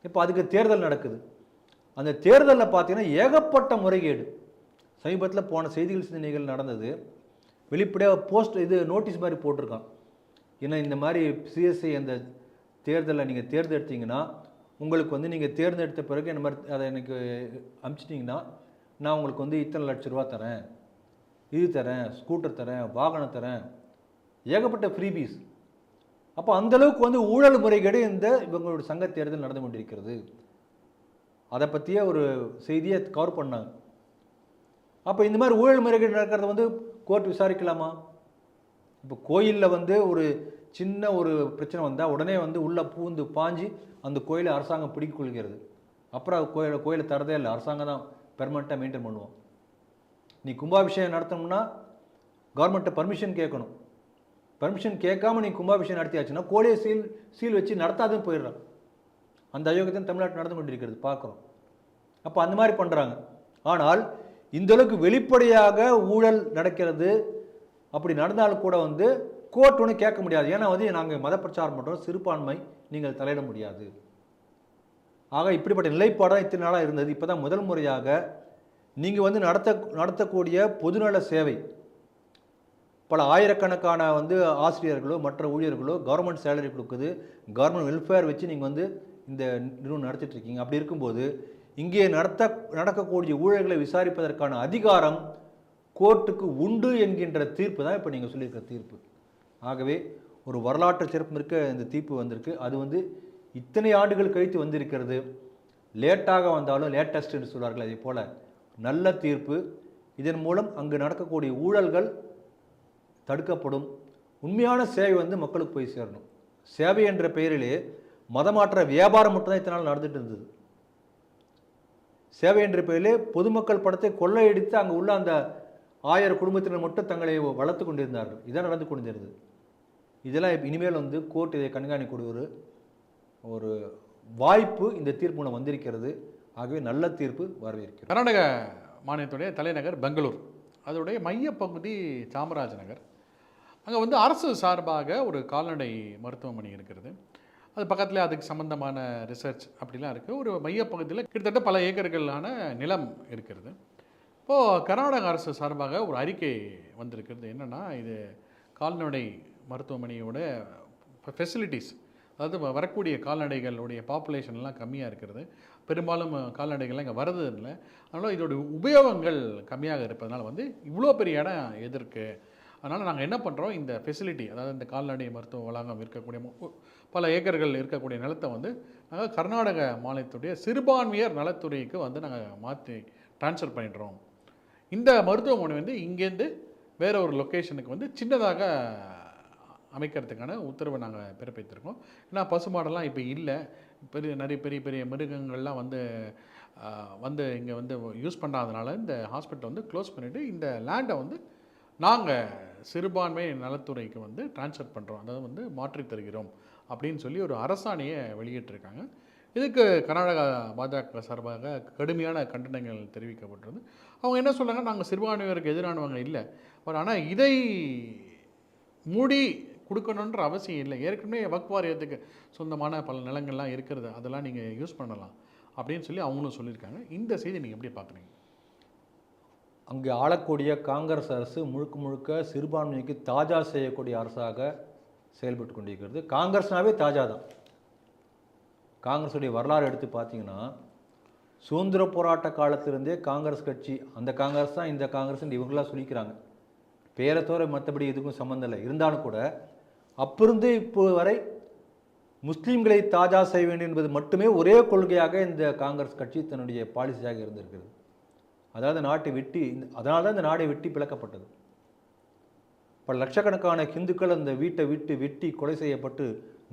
Speaker 1: இப்போ அதுக்கு தேர்தல் நடக்குது. அந்த தேர்தலில் பார்த்தீங்கன்னா ஏகப்பட்ட முறைகேடு. சமீபத்தில் போன செய்திகள் சிந்தனைகள் நடந்தது. வெளிப்படையாக நோட்டீஸ் மாதிரி போட்டிருக்கான். ஏன்னா இந்த மாதிரி சிஎஸ்ஐ அந்த தேர்தலில் நீங்கள் தேர்ந்தெடுத்தீங்கன்னா உங்களுக்கு வந்து நீங்கள் தேர்ந்தெடுத்த பிறகு இந்த மாதிரி அதை எனக்கு அனுப்பிச்சிட்டிங்கன்னா நான் உங்களுக்கு வந்து இத்தனை லட்ச ரூபா தரேன், இது தரேன், ஸ்கூட்டர் தரேன், வாகனம் தரேன், ஏகப்பட்ட ஃப்ரீபீஸ். அப்போ அந்தளவுக்கு வந்து ஊழல் முறைகேடு இவங்களோட சங்க தேர்தல் நடந்து கொண்டிருக்கிறது. அதை பற்றிய ஒரு செய்தியை கவர் பண்ணாங்க. அப்போ இந்த மாதிரி ஊழல் முறைகேடு நடக்கிறத வந்து கோர்ட் விசாரிக்கலாமா? இப்போ கோயிலில் வந்து ஒரு சின்ன ஒரு பிரச்சனை வந்தால் உடனே வந்து உள்ளே பூந்து பாஞ்சு அந்த கோயிலை அரசாங்கம் பிடிக்க கொள்கிறது. அப்புறம் கோயிலை தரதே இல்லை, அரசாங்கம் தான் பெர்மனெண்ட்டாக மெயின்டைன் பண்ணுவோம். நீ கும்பாபிஷேகம் நடத்தணும்னா கவர்மெண்ட்டை பர்மிஷன் கேட்கணும். பர்மிஷன் கேட்காம நீ கும்பாபிஷேகம் நடத்தியாச்சுன்னா கோயிலை சீல் வச்சு நடத்தாதுன்னு போயிடுறான். அந்த அயோக்கியத்தை தமிழ்நாட்டில் நடந்து கொண்டிருக்கிறது பார்க்குறோம். அப்போ அந்த மாதிரி பண்ணுறாங்க. ஆனால் இந்தளவுக்கு வெளிப்படையாக ஊழல் நடக்கிறது. அப்படி நடந்தாலும் கூட வந்து கோர்ட் ஒன்று கேட்க முடியாது. ஏன்னா வந்து நாங்கள் மத பிரச்சாரம் பண்ணுறோம், சிறுபான்மை நீங்கள் தலையிட முடியாது. ஆக இப்படிப்பட்ட நிலைப்பாடாக இத்தனை நாளாக இருந்தது. இப்போ தான் முதல் முறையாக நீங்கள் வந்து நடத்தக்கூடிய பொதுநல சேவை, பல ஆயிரக்கணக்கான வந்து ஆசிரியர்களோ மற்ற ஊழியர்களோ கவர்மெண்ட் சேலரி கொடுக்குது, கவர்மெண்ட் வெல்ஃபேர் வச்சு நீங்கள் வந்து இந்த நிறுவனம் நடத்திட்டு இருக்கீங்க. அப்படி இருக்கும்போது இங்கே நடக்கக்கூடிய ஊழல்களை விசாரிப்பதற்கான அதிகாரம் கோர்ட்டுக்கு உண்டு என்கின்ற தீர்ப்பு தான் இப்போ நீங்கள் சொல்லியிருக்கிற தீர்ப்பு. ஆகவே ஒரு வரலாற்று சிறப்பு இருக்க இந்த தீர்ப்பு வந்திருக்கு. அது வந்து இத்தனை ஆண்டுகள் கழித்து வந்திருக்கிறது. லேட்டாக வந்தாலும் லேட்டஸ்ட் என்று சொல்வார்கள், அதே போல் நல்ல தீர்ப்பு. இதன் மூலம் அங்கு நடக்கக்கூடிய ஊழல்கள் தடுக்கப்படும். உண்மையான சேவை வந்து மக்களுக்கு போய் சேரணும். சேவை என்ற பெயரிலே மதமாற்ற வியாபாரம் மட்டும்தான் இத்தனை நாள் நடந்துட்டு இருந்தது. சேவை என்ற பெயரிலே பொதுமக்கள் பணத்தை கொள்ளையடித்து அங்கே உள்ள அந்த 1000 குடும்பத்தினர் மட்டும் தங்களை வளர்த்து கொண்டிருந்தார்கள். இதான் நடந்து கொண்டிருந்தது. இதெல்லாம் இனிமேல் வந்து கோர்ட் இதை கண்காணிக்கூடிய ஒரு வாய்ப்பு இந்த தீர்ப்பு மூலம் வந்திருக்கிறது. ஆகவே நல்ல தீர்ப்பு வரவேற்கிறது.
Speaker 2: கர்நாடக மாநிலத்துடைய தலைநகர் பெங்களூர், அதோடைய மையப்பகுதி சாமராஜ் நகர். அங்கே வந்து அரசு சார்பாக ஒரு கால்நடை மருத்துவமனை இருக்கிறது. அது பக்கத்தில் அதுக்கு சம்மந்தமான ரிசர்ச் அப்படிலாம் இருக்குது. ஒரு மையப்பகுதியில் கிட்டத்தட்ட பல ஏக்கர்களான நிலம் இருக்கிறது. இப்போது கர்நாடக அரசு சார்பாக ஒரு அறிக்கை வந்திருக்கிறது. என்னென்னா, இது கால்நடை மருத்துவமனையோட ஃபெசிலிட்டிஸ், அதாவது வரக்கூடிய கால்நடைகளுடைய பாப்புலேஷன்லாம் கம்மியாக இருக்கிறது. பெரும்பாலும் கால்நடைகள்லாம் இங்கே வரது இல்லை. அதனால் இதோடைய உபயோகங்கள் கம்மியாக இருப்பதனால வந்து இவ்வளோ பெரிய இடம் எதற்கு? அதனால் நாங்கள் என்ன பண்ணுறோம், இந்த ஃபெசிலிட்டி, அதாவது இந்த கால்நடை மருத்துவ வளாகம் இருக்கக்கூடிய பல ஏக்கர்கள் இருக்கக்கூடிய நிலத்தை வந்து நாங்கள் கர்நாடக மாநிலத்துடைய சிறுபான்மையர் நலத்துறைக்கு வந்து நாங்கள் மாற்றி ட்ரான்ஸ்ஃபர் பண்ணிடுறோம். இந்த மருத்துவமனை வந்து இங்கேருந்து வேறு ஒரு லொக்கேஷனுக்கு வந்து சின்னதாக அமைக்கிறதுக்கான உத்தரவை நாங்கள் பிறப்பித்திருக்கோம். ஏன்னா பசுமாடெல்லாம் இப்போ இல்லை, நிறைய பெரிய பெரிய மிருகங்கள்லாம் வந்து இங்கே வந்து யூஸ் பண்ணாதனால இந்த ஹாஸ்பிட்டலை வந்து க்ளோஸ் பண்ணிவிட்டு இந்த லேண்டை வந்து நாங்கள் சிறுபான்மை நலத்துறைக்கு வந்து ட்ரான்ஸ்ஃபர் பண்ணுறோம், அதாவது வந்து மாற்றித் தருகிறோம் அப்படின்னு சொல்லி ஒரு அரசாணையை வெளியிட்டிருக்காங்க. இதுக்கு கர்நாடகா பாஜக சார்பாக கடுமையான கண்டனங்கள் தெரிவிக்கப்பட்டது. அவங்க என்ன சொல்கிறாங்க, நாங்கள் சிறுபான்மையினருக்கு எதிரானவங்க இல்லை, பட் ஆனால் இதை மூடி கொடுக்கணுன்ற அவசியம் இல்லை, ஏற்கனவே வக்ஃப் வாரியத்துக்கு சொந்தமான பல நிலங்கள்லாம் இருக்கிறது, அதெல்லாம் நீங்கள் யூஸ் பண்ணலாம் அப்படின்னு சொல்லி அவங்களும் சொல்லியிருக்காங்க. இந்த செய்தி நீங்கள் எப்படி பார்க்குறீங்க?
Speaker 1: அங்கே ஆளக்கூடிய காங்கிரஸ் அரசு முழுக்க முழுக்க சிறுபான்மைக்கு தாஜா செய்யக்கூடிய அரசாக செயல்பட்டு கொண்டிருக்கிறது. காங்கிரஸ்னாவே தாஜா தான். காங்கிரஸுடைய வரலாறு எடுத்து பார்த்தீங்கன்னா, சுதந்திர போராட்ட காலத்திலிருந்தே காங்கிரஸ் கட்சி, அந்த காங்கிரஸ் தான் இந்த காங்கிரஸ் இவங்களாம் சொல்லிக்கிறாங்க, பேரை தவிர மற்றபடி எதுக்கும் சம்மந்தம் இல்லை. இருந்தாலும் கூட அப்பிருந்து இப்போ வரை முஸ்லீம்களை தாஜா செய்ய வேண்டும் என்பது மட்டுமே ஒரே கொள்கையாக இந்த காங்கிரஸ் கட்சி தன்னுடைய பாலிசியாக இருந்திருக்கிறது. அதாவது நாட்டை வெட்டி, அதனால தான் இந்த நாடை வெட்டி பிளக்கப்பட்டது. பல லட்சக்கணக்கான ஹிந்துக்கள் அந்த வீட்டை விட்டு வெட்டி கொலை செய்யப்பட்டு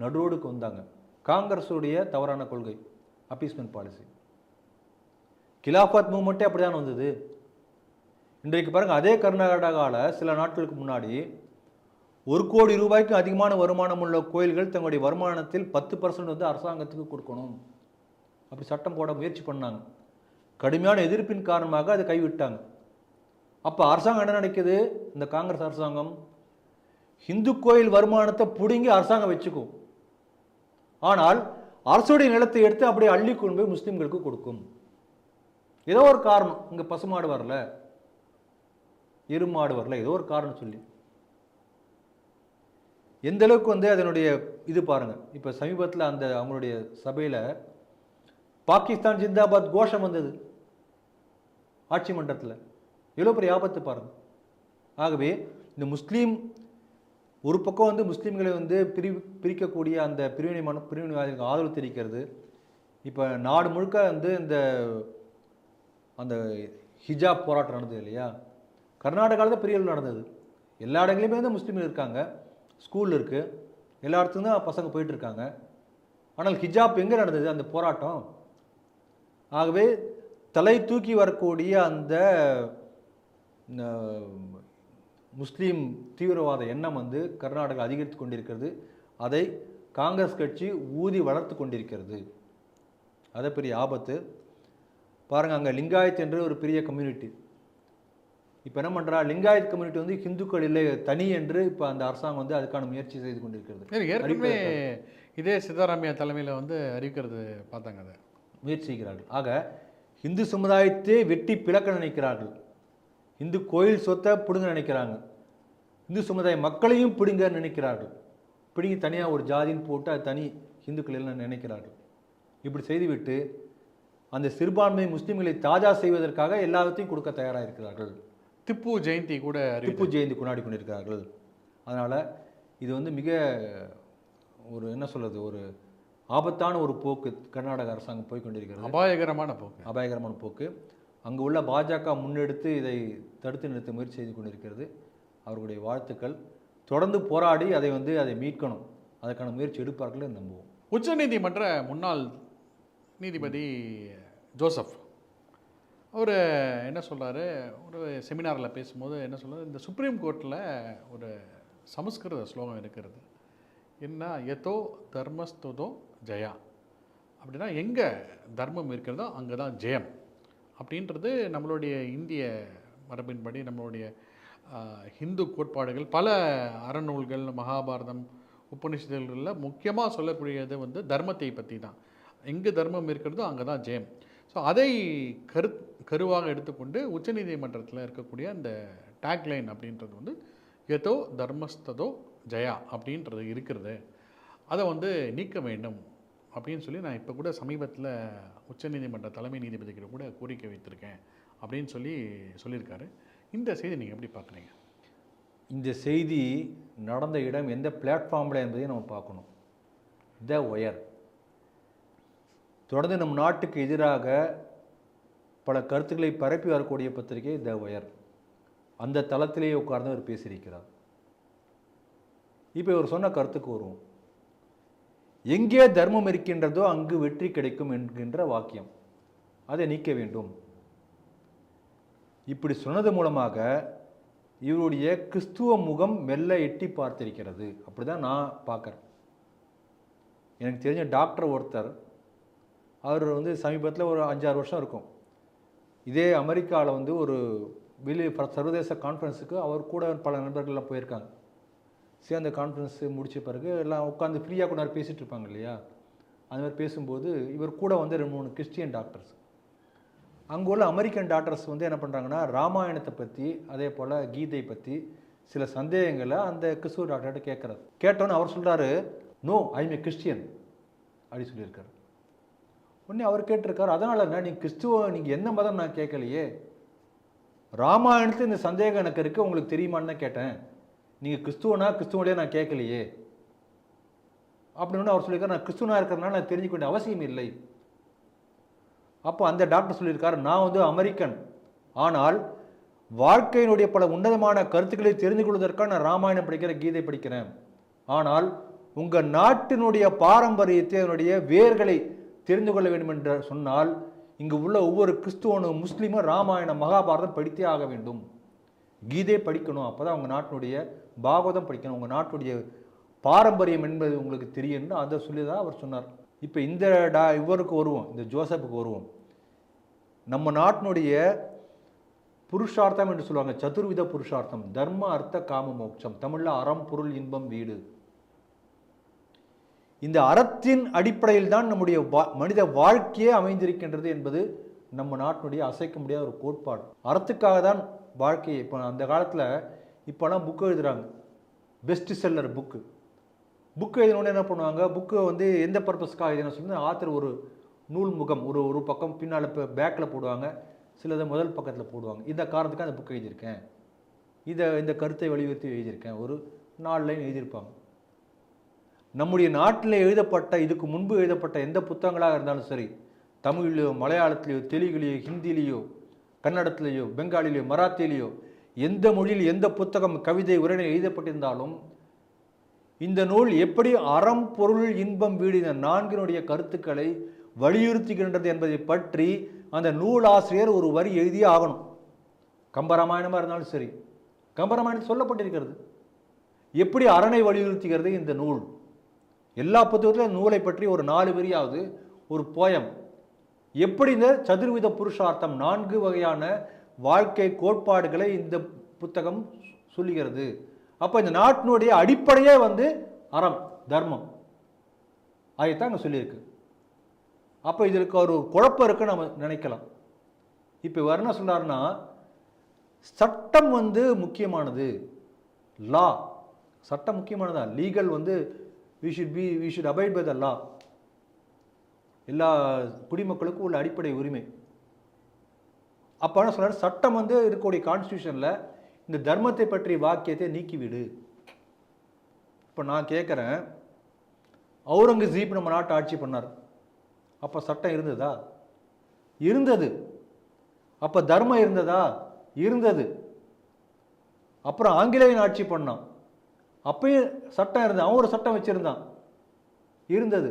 Speaker 1: நடுரோடுக்கு வந்தாங்க. காங்கிரஸுடைய தவறான கொள்கை, அப்பீஸ்மெண்ட் பாலிசி. கிலாஃபத் மூவ்மெண்ட்டே அப்படி தான் வந்தது. இன்றைக்கு பாருங்கள், அதே கர்நாடகாவில் சில நாட்களுக்கு முன்னாடி 1 கோடி ரூபாய்க்கு அதிகமான வருமானம் உள்ள கோயில்கள் தங்களுடைய வருமானத்தில் 10% வந்து அரசாங்கத்துக்கு கொடுக்கணும் அப்படி சட்டம் போட முயற்சி பண்ணாங்க. கடுமையான எதிர்ப்பின் காரணமாக அதை கைவிட்டாங்க. அப்போ அரசாங்கம் என்ன நினைக்குது, இந்த காங்கிரஸ் அரசாங்கம் இந்து கோயில் வருமானத்தை பிடுங்கி அரசாங்கம் வச்சுக்கும், ஆனால் அரசுடைய நிலத்தை எடுத்து அப்படியே அள்ளி கொண்டு போய் முஸ்லீம்களுக்கு கொடுக்கும். ஏதோ ஒரு காரணம், இங்கே பசுமாடு வரல, எருமாடு வரல, ஏதோ ஒரு காரணம் சொல்லி எந்த அளவுக்கு வந்து அதனுடைய இது பாருங்க. இப்போ சமீபத்தில் அந்த அவங்களுடைய சபையில் பாகிஸ்தான் ஜிந்தாபாத் கோஷம் வந்தது ஆட்சி மன்றத்தில். எவ்வளோ பெரிய ஆபத்து பாருங்கள். ஆகவே இந்த முஸ்லீம் ஒரு பக்கம் வந்து முஸ்லீம்களை வந்து பிரிக்கக்கூடிய அந்த பிரிவினைவாதிகளுக்கு ஆதரவு தெரிவிக்கிறது. இப்போ நாடு முழுக்க வந்து அந்த ஹிஜாப் போராட்டம் நடந்தது இல்லையா, கர்நாடகாவில் தான் பெரிய அளவில் நடந்தது. எல்லா இடங்களையுமே தான் முஸ்லீம்கள் இருக்காங்க, ஸ்கூல் இருக்குது, எல்லா இடத்துக்கும் தான் பசங்க போயிட்டு இருக்காங்க. ஆனால் ஹிஜாப் எங்கே நடந்தது அந்த போராட்டம்? ஆகவே தலை தூக்கி வரக்கூடிய அந்த முஸ்லீம் தீவிரவாத எண்ணம் வந்து கர்நாடகா அதிகரித்து கொண்டிருக்கிறது. அதை காங்கிரஸ் கட்சி ஊதி வளர்த்து கொண்டிருக்கிறது. அதை பெரிய ஆபத்து. பாருங்கள், அங்கே லிங்காயத் என்று ஒரு பெரிய கம்யூனிட்டி. இப்போ என்ன பண்ணுறா, லிங்காயத் கம்யூனிட்டி வந்து ஹிந்துக்கள் இல்லை தனி என்று இப்போ அந்த அரசாங்கம் வந்து அதுக்கான முயற்சி செய்து கொண்டிருக்கிறது.
Speaker 2: ஏற்கனவே இதே சித்தாராமையா தலைமையில் வந்து அறிவிக்கிறது பார்த்தாங்க, அதை
Speaker 1: முயற்சி செய்கிறார்கள். ஆக இந்து சமுதாயத்தை வெட்டி பிளக்க நினைக்கிறார்கள், இந்து கோயில் சொத்தை பிடுங்க நினைக்கிறாங்க, இந்து சமுதாய மக்களையும் பிடுங்க நினைக்கிறார்கள், பிடுங்கி தனியாக ஒரு ஜாதின்னு போட்டு அது தனி இந்துக்கள் எல்லாம் நினைக்கிறார்கள். இப்படி செய்துவிட்டு அந்த சிறுபான்மை முஸ்லீம்களை தாஜா செய்வதற்காக எல்லாத்தையும் கொடுக்க தயாராக இருக்கிறார்கள்.
Speaker 2: திப்பு ஜெயந்தி கூட
Speaker 1: திப்பு ஜெயந்தி கொண்டாடி கொண்டிருக்கிறார்கள். அதனால் இது வந்து மிக ஒரு என்ன சொல்கிறது, ஒரு ஆபத்தான ஒரு போக்கு கர்நாடக அரசாங்கம் போய்கொண்டிருக்கிறது. அபாயகரமான போக்கு. அங்கு உள்ள பாஜக முன்னெடுத்து இதை தடுத்து நிறுத்த முயற்சி செய்து கொண்டிருக்கிறது. அவர்களுடைய வாழ்த்துக்கள். தொடர்ந்து போராடி அதை மீட்கணும், அதற்கான முயற்சி எடுப்பார்கள் நம்புவோம்.
Speaker 2: உச்சநீதிமன்ற முன்னாள் நீதிபதி ஜோசப் அவர் என்ன சொல்கிறாரு, ஒரு செமினாரில் பேசும்போது என்ன சொல்கிறார், இந்த சுப்ரீம் கோர்ட்டில் ஒரு சமஸ்கிருத ஸ்லோகம் இருக்கிறது, என்ன எதோ தர்மஸ்துதோ ஜெயா, அப்படின்னா எங்கே தர்மம் இருக்கிறதோ அங்கே தான் ஜெயம் அப்படின்றது நம்மளுடைய இந்திய மரபின்படி நம்மளுடைய ஹிந்து கோட்பாடுகள், பல அறநூல்கள், மகாபாரதம், உபநிஷதங்களில் முக்கியமாக சொல்லக்கூடியது வந்து தர்மத்தை பற்றி தான். எங்கே தர்மம் இருக்கிறதோ அங்கே தான் ஜெயம். ஸோ அதை கருவாக எடுத்துக்கொண்டு உச்சநீதிமன்றத்தில் இருக்கக்கூடிய அந்த டேக்லைன் அப்படின்றது வந்து எதோ தர்மஸ்ததோ ஜெயா அப்படின்றது இருக்கிறது, அதை வந்து நீக்க வேண்டும் அப்படின்னு சொல்லி நான் இப்போ கூட சமீபத்தில் உச்சநீதிமன்ற தலைமை நீதிபதிகிட்ட கூட கோரிக்கை வைத்திருக்கேன் அப்படின்னு சொல்லியிருக்காரு. இந்த செய்தி நீங்கள் எப்படி பார்க்குறீங்க?
Speaker 1: இந்த செய்தி நடந்த இடம் எந்த பிளாட்ஃபார்மில் என்பதையும் நம்ம பார்க்கணும். த ஒயர் தொடர்ந்து நம் நாட்டுக்கு எதிராக பல கருத்துக்களை பரப்பி வரக்கூடிய பத்திரிகை த ஒயர். அந்த தளத்திலேயே உட்கார்ந்து அவர் பேசியிருக்கிறார். இப்போ இவர் சொன்ன கருத்துக்கு வருவோம். எங்கே தர்மம் இருக்கின்றதோ அங்கு வெற்றி கிடைக்கும் என்கின்ற வாக்கியம், அதை நீக்க வேண்டும். இப்படி சொன்னது மூலமாக இவருடைய கிறிஸ்துவ முகம் மெல்ல எட்டி பார்த்திருக்கிறது. அப்படி தான் நான் பார்க்குறேன். எனக்கு தெரிஞ்ச டாக்டர் ஒருத்தர், அவர் வந்து சமீபத்தில் ஒரு 5-6 வருஷம் இருக்கும், இதே அமெரிக்காவில் வந்து ஒரு சர்வதேச கான்ஃபரன்ஸுக்கு அவர் கூட பல நண்பர்கள்லாம் போயிருக்காங்க. சரி, அந்த கான்ஃபரன்ஸ் முடித்த பிறகு எல்லாம் உட்காந்து ஃப்ரீயாக கொண்டாரு பேசிகிட்டு இருப்பாங்க இல்லையா, அந்த மாதிரி பேசும்போது இவர் கூட வந்து 2-3 கிறிஸ்டியன் டாக்டர்ஸ், அங்கே உள்ள அமெரிக்கன் டாக்டர்ஸ் வந்து என்ன பண்ணுறாங்கன்னா, ராமாயணத்தை பற்றி அதே போல் கீதை பற்றி சில சந்தேகங்களை அந்த கிறிஸ்துவ டாக்டர்கிட்ட கேட்குறாரு. கேட்டோன்னு அவர் சொல்கிறாரு, no I am a Christian அப்படி சொல்லியிருக்காரு. உடனே அவர் கேட்டிருக்காரு, அதனால் என்ன நீங்கள் கிறிஸ்துவ, நீங்கள் என்ன மதம் நான் கேட்கலையே, ராமாயணத்தில் இந்த சந்தேகம் எனக்கு இருக்குது, உங்களுக்கு தெரியுமான்னு தான் கேட்டேன், நீங்கள் கிறிஸ்துவனே நான் கேட்கலையே அப்படின்னு அவர் சொல்லியிருக்காரு. நான் கிறிஸ்துவனாக இருக்கிறதுனால நான் தெரிஞ்சுக்க வேண்டிய அவசியம் இல்லை. அப்போ அந்த டாக்டர் சொல்லியிருக்காரு, நான் வந்து அமெரிக்கன், ஆனால் வாழ்க்கையினுடைய பல உன்னதமான கருத்துக்களை தெரிந்து கொள்வதற்காக நான் ராமாயணம் படிக்கிறேன், கீதை படிக்கிறேன், ஆனால் உங்கள் நாட்டினுடைய பாரம்பரியத்தை, அதனுடைய வேர்களை தெரிந்து கொள்ள வேண்டும் என்று சொன்னால் இங்கு உள்ள ஒவ்வொரு கிறிஸ்துவனும் முஸ்லீமும் ராமாயணம் மகாபாரதம் படித்தே ஆக வேண்டும், கீதை படிக்கணும், அப்போ தான் உங்கள் நாட்டினுடைய பாகவதம் படிக்கணும், உங்கள் நாட்டுடைய பாரம்பரியம் என்பது உங்களுக்கு தெரியும்னு அதை சொல்லி தான் அவர் சொன்னார். இப்போ இந்த இவருக்கு வருவோம், இந்த ஜோசப்புக்கு வருவோம். நம்ம நாட்டினுடைய புருஷார்த்தம் என்று சொல்லுவாங்க, சதுர்வித புருஷார்த்தம், தர்ம அர்த்த காம மோட்சம், தமிழில் அறம் பொருள் இன்பம் வீடு. இந்த அறத்தின் அடிப்படையில் தான் நம்முடைய மனித வாழ்க்கையே அமைந்திருக்கின்றது என்பது நம்ம நாட்டினுடைய அசைக்க முடியாத ஒரு கோட்பாடு. அறத்துக்காக தான் வாழ்க்கையை. இப்போ அந்த காலத்தில் இப்போலாம் புக்கு எழுதுகிறாங்க, பெஸ்ட் செல்லர் புக்கு எழுதினோடனே என்ன பண்ணுவாங்க, புக்கு வந்து எந்த பர்பஸ்க்காக எழுதின சொல்லி ஆத்தர் ஒரு நூல் முகம் ஒரு பக்கம் பின்னால் இப்போ பேக்கில் போடுவாங்க, சிலதை முதல் பக்கத்தில் போடுவாங்க. இந்த காரணத்துக்கு அந்த புக்கு எழுதியிருக்கேன், இந்த கருத்தை வலியுறுத்தி எழுதியிருக்கேன், ஒரு 4 லைன் எழுதியிருப்பாங்க. நம்முடைய நாட்டில் எழுதப்பட்ட, இதுக்கு முன்பு எழுதப்பட்ட எந்த புத்தகங்களாக இருந்தாலும் சரி, தமிழ்லையோ மலையாளத்திலேயோ தெலுங்குலேயோ ஹிந்திலேயோ கன்னடத்திலேயோ பெங்காலிலேயோ மராத்தியிலேயோ எந்த மொழியில் எந்த புத்தகம் கவிதை உரைநடை எழுதப்பட்டிருந்தாலும் இந்த நூல் எப்படி அறம் பொருள் இன்பம் வீடு இந்த நான்கினுடைய கருத்துக்களை வலியுறுத்துகின்றது என்பதை பற்றி அந்த நூலாசிரியர் ஒரு வரி எழுதியே ஆகணும். கம்பராமாயணமாக இருந்தாலும் சரி, கம்பராமாயணத்தில் சொல்லப்பட்டிருக்கிறது எப்படி அரணை வலியுறுத்துகிறது இந்த நூல். எல்லா புத்தகத்திலும் நூலை பற்றி ஒரு 4 வரியாவது ஒரு போயம். எப்படி இந்த சதுர்வித புருஷார்த்தம் 4 வகையான வாழ்க்கை கோட்பாடுகளை இந்த புத்தகம் சொல்லுகிறது. அப்போ இந்த நாட்டினுடைய அடிப்படையே அறம் தர்மம் அதைத்தான் அங்கே சொல்லியிருக்கு. அப்போ இதற்கு ஒரு குழப்பம் இருக்குன்னு நம்ம நினைக்கலாம். இப்போ இவர் என்ன சொல்றாருன்னா, சட்டம் முக்கியமானது, லா சட்டம் முக்கியமானதா, legal we should abide by the law. எல்லா குடிமக்களுக்கும் உள்ள அடிப்படை உரிமை. அப்போ என்ன சொல்றாரு, சட்டம் இருக்கக்கூடிய கான்ஸ்டியூஷன்ல இந்த தர்மத்தை பற்றிய வாக்கியத்தை நீக்கிவிடு. இப்போ நான் கேட்குறேன், அவுரங்கசீப் நம்ம நாட்டை ஆட்சி பண்ணார், அப்போ சட்டம் இருந்ததா? இருந்தது. அப்போ தர்மம் இருந்ததா? இருந்தது. அப்புறம் ஆங்கிலேயன் ஆட்சி பண்ணான், அப்பயும் சட்டம் இருந்தது, அவன் ஒரு சட்டம் வச்சிருந்தான், இருந்தது.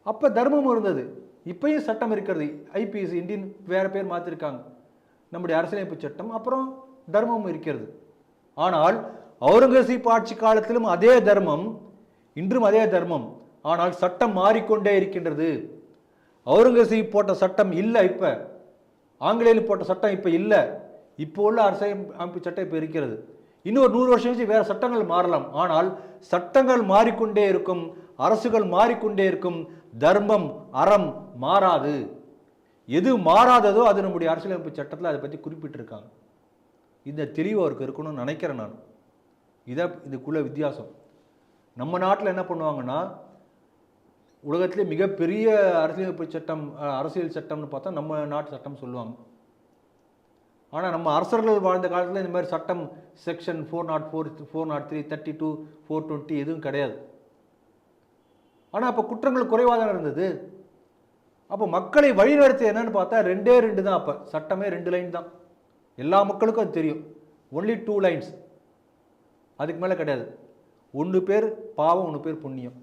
Speaker 1: அப்போ தர்மமும் இருந்தது. இப்பயும் சட்டம் இருக்கிறது. ஐபிஎஸ் இந்தியன் வேற பேர் மாற்றிருக்காங்க, நம்முடைய அரசியலமைப்பு சட்டம், அப்புறம் தர்மமும் இருக்கிறது. ஆனால் அவுரங்கசீப் ஆட்சி காலத்திலும் அதே தர்மம், இன்றும் அதே தர்மம். ஆனால் சட்டம் மாறிக்கொண்டே இருக்கின்றது. அவுரங்கசீப் போட்ட சட்டம் இல்லை, இப்போ ஆங்கிலேயர் போட்ட சட்டம் இப்போ இல்லை. இப்போ உள்ள அரசியலமைப்பு சட்டம் இப்போ இருக்கிறது. இன்னொரு 100 வருஷம் கழிச்சு வேற சட்டங்கள் மாறலாம். ஆனால் சட்டங்கள் மாறிக்கொண்டே இருக்கும், அரசுகள் மாறிக்கொண்டே இருக்கும், தர்மம் அறம் மாறாது. எது மாறாததோ அது நம்முடைய அரசியலமைப்பு சட்டத்தில் அதை பற்றி குறிப்பிட்டிருக்காங்க. இந்த தெளிவு அவருக்கு இருக்கணும்னு நினைக்கிறேன் நான். இதுக்குள்ள வித்தியாசம். நம்ம நாட்டில் என்ன பண்ணுவாங்கன்னா, உலகத்திலே மிகப்பெரிய அரசியலமைப்பு சட்டம் அரசியல் சட்டம்னு பார்த்தா நம்ம நாட்டு சட்டம் சொல்லுவாங்க. ஆனால் நம்ம அரசர்கள் வாழ்ந்த காலத்தில் இந்த மாதிரி சட்டம் செக்ஷன் 404, 403, 32, 420 எதுவும் கிடையாது. ஆனால் அப்போ குற்றங்கள் குறைவாக தான் இருந்தது. அப்போ மக்களை வழிநடத்தி என்னன்னு பார்த்தா 2 தான். அப்போ சட்டமே 2 லைன் தான். எல்லா மக்களுக்கும் அது தெரியும். ஒன்லி 2 லைன்ஸ், அதுக்கு மேலே கிடையாது. 1 பேர் பாவம், 1 பேர் புண்ணியம்.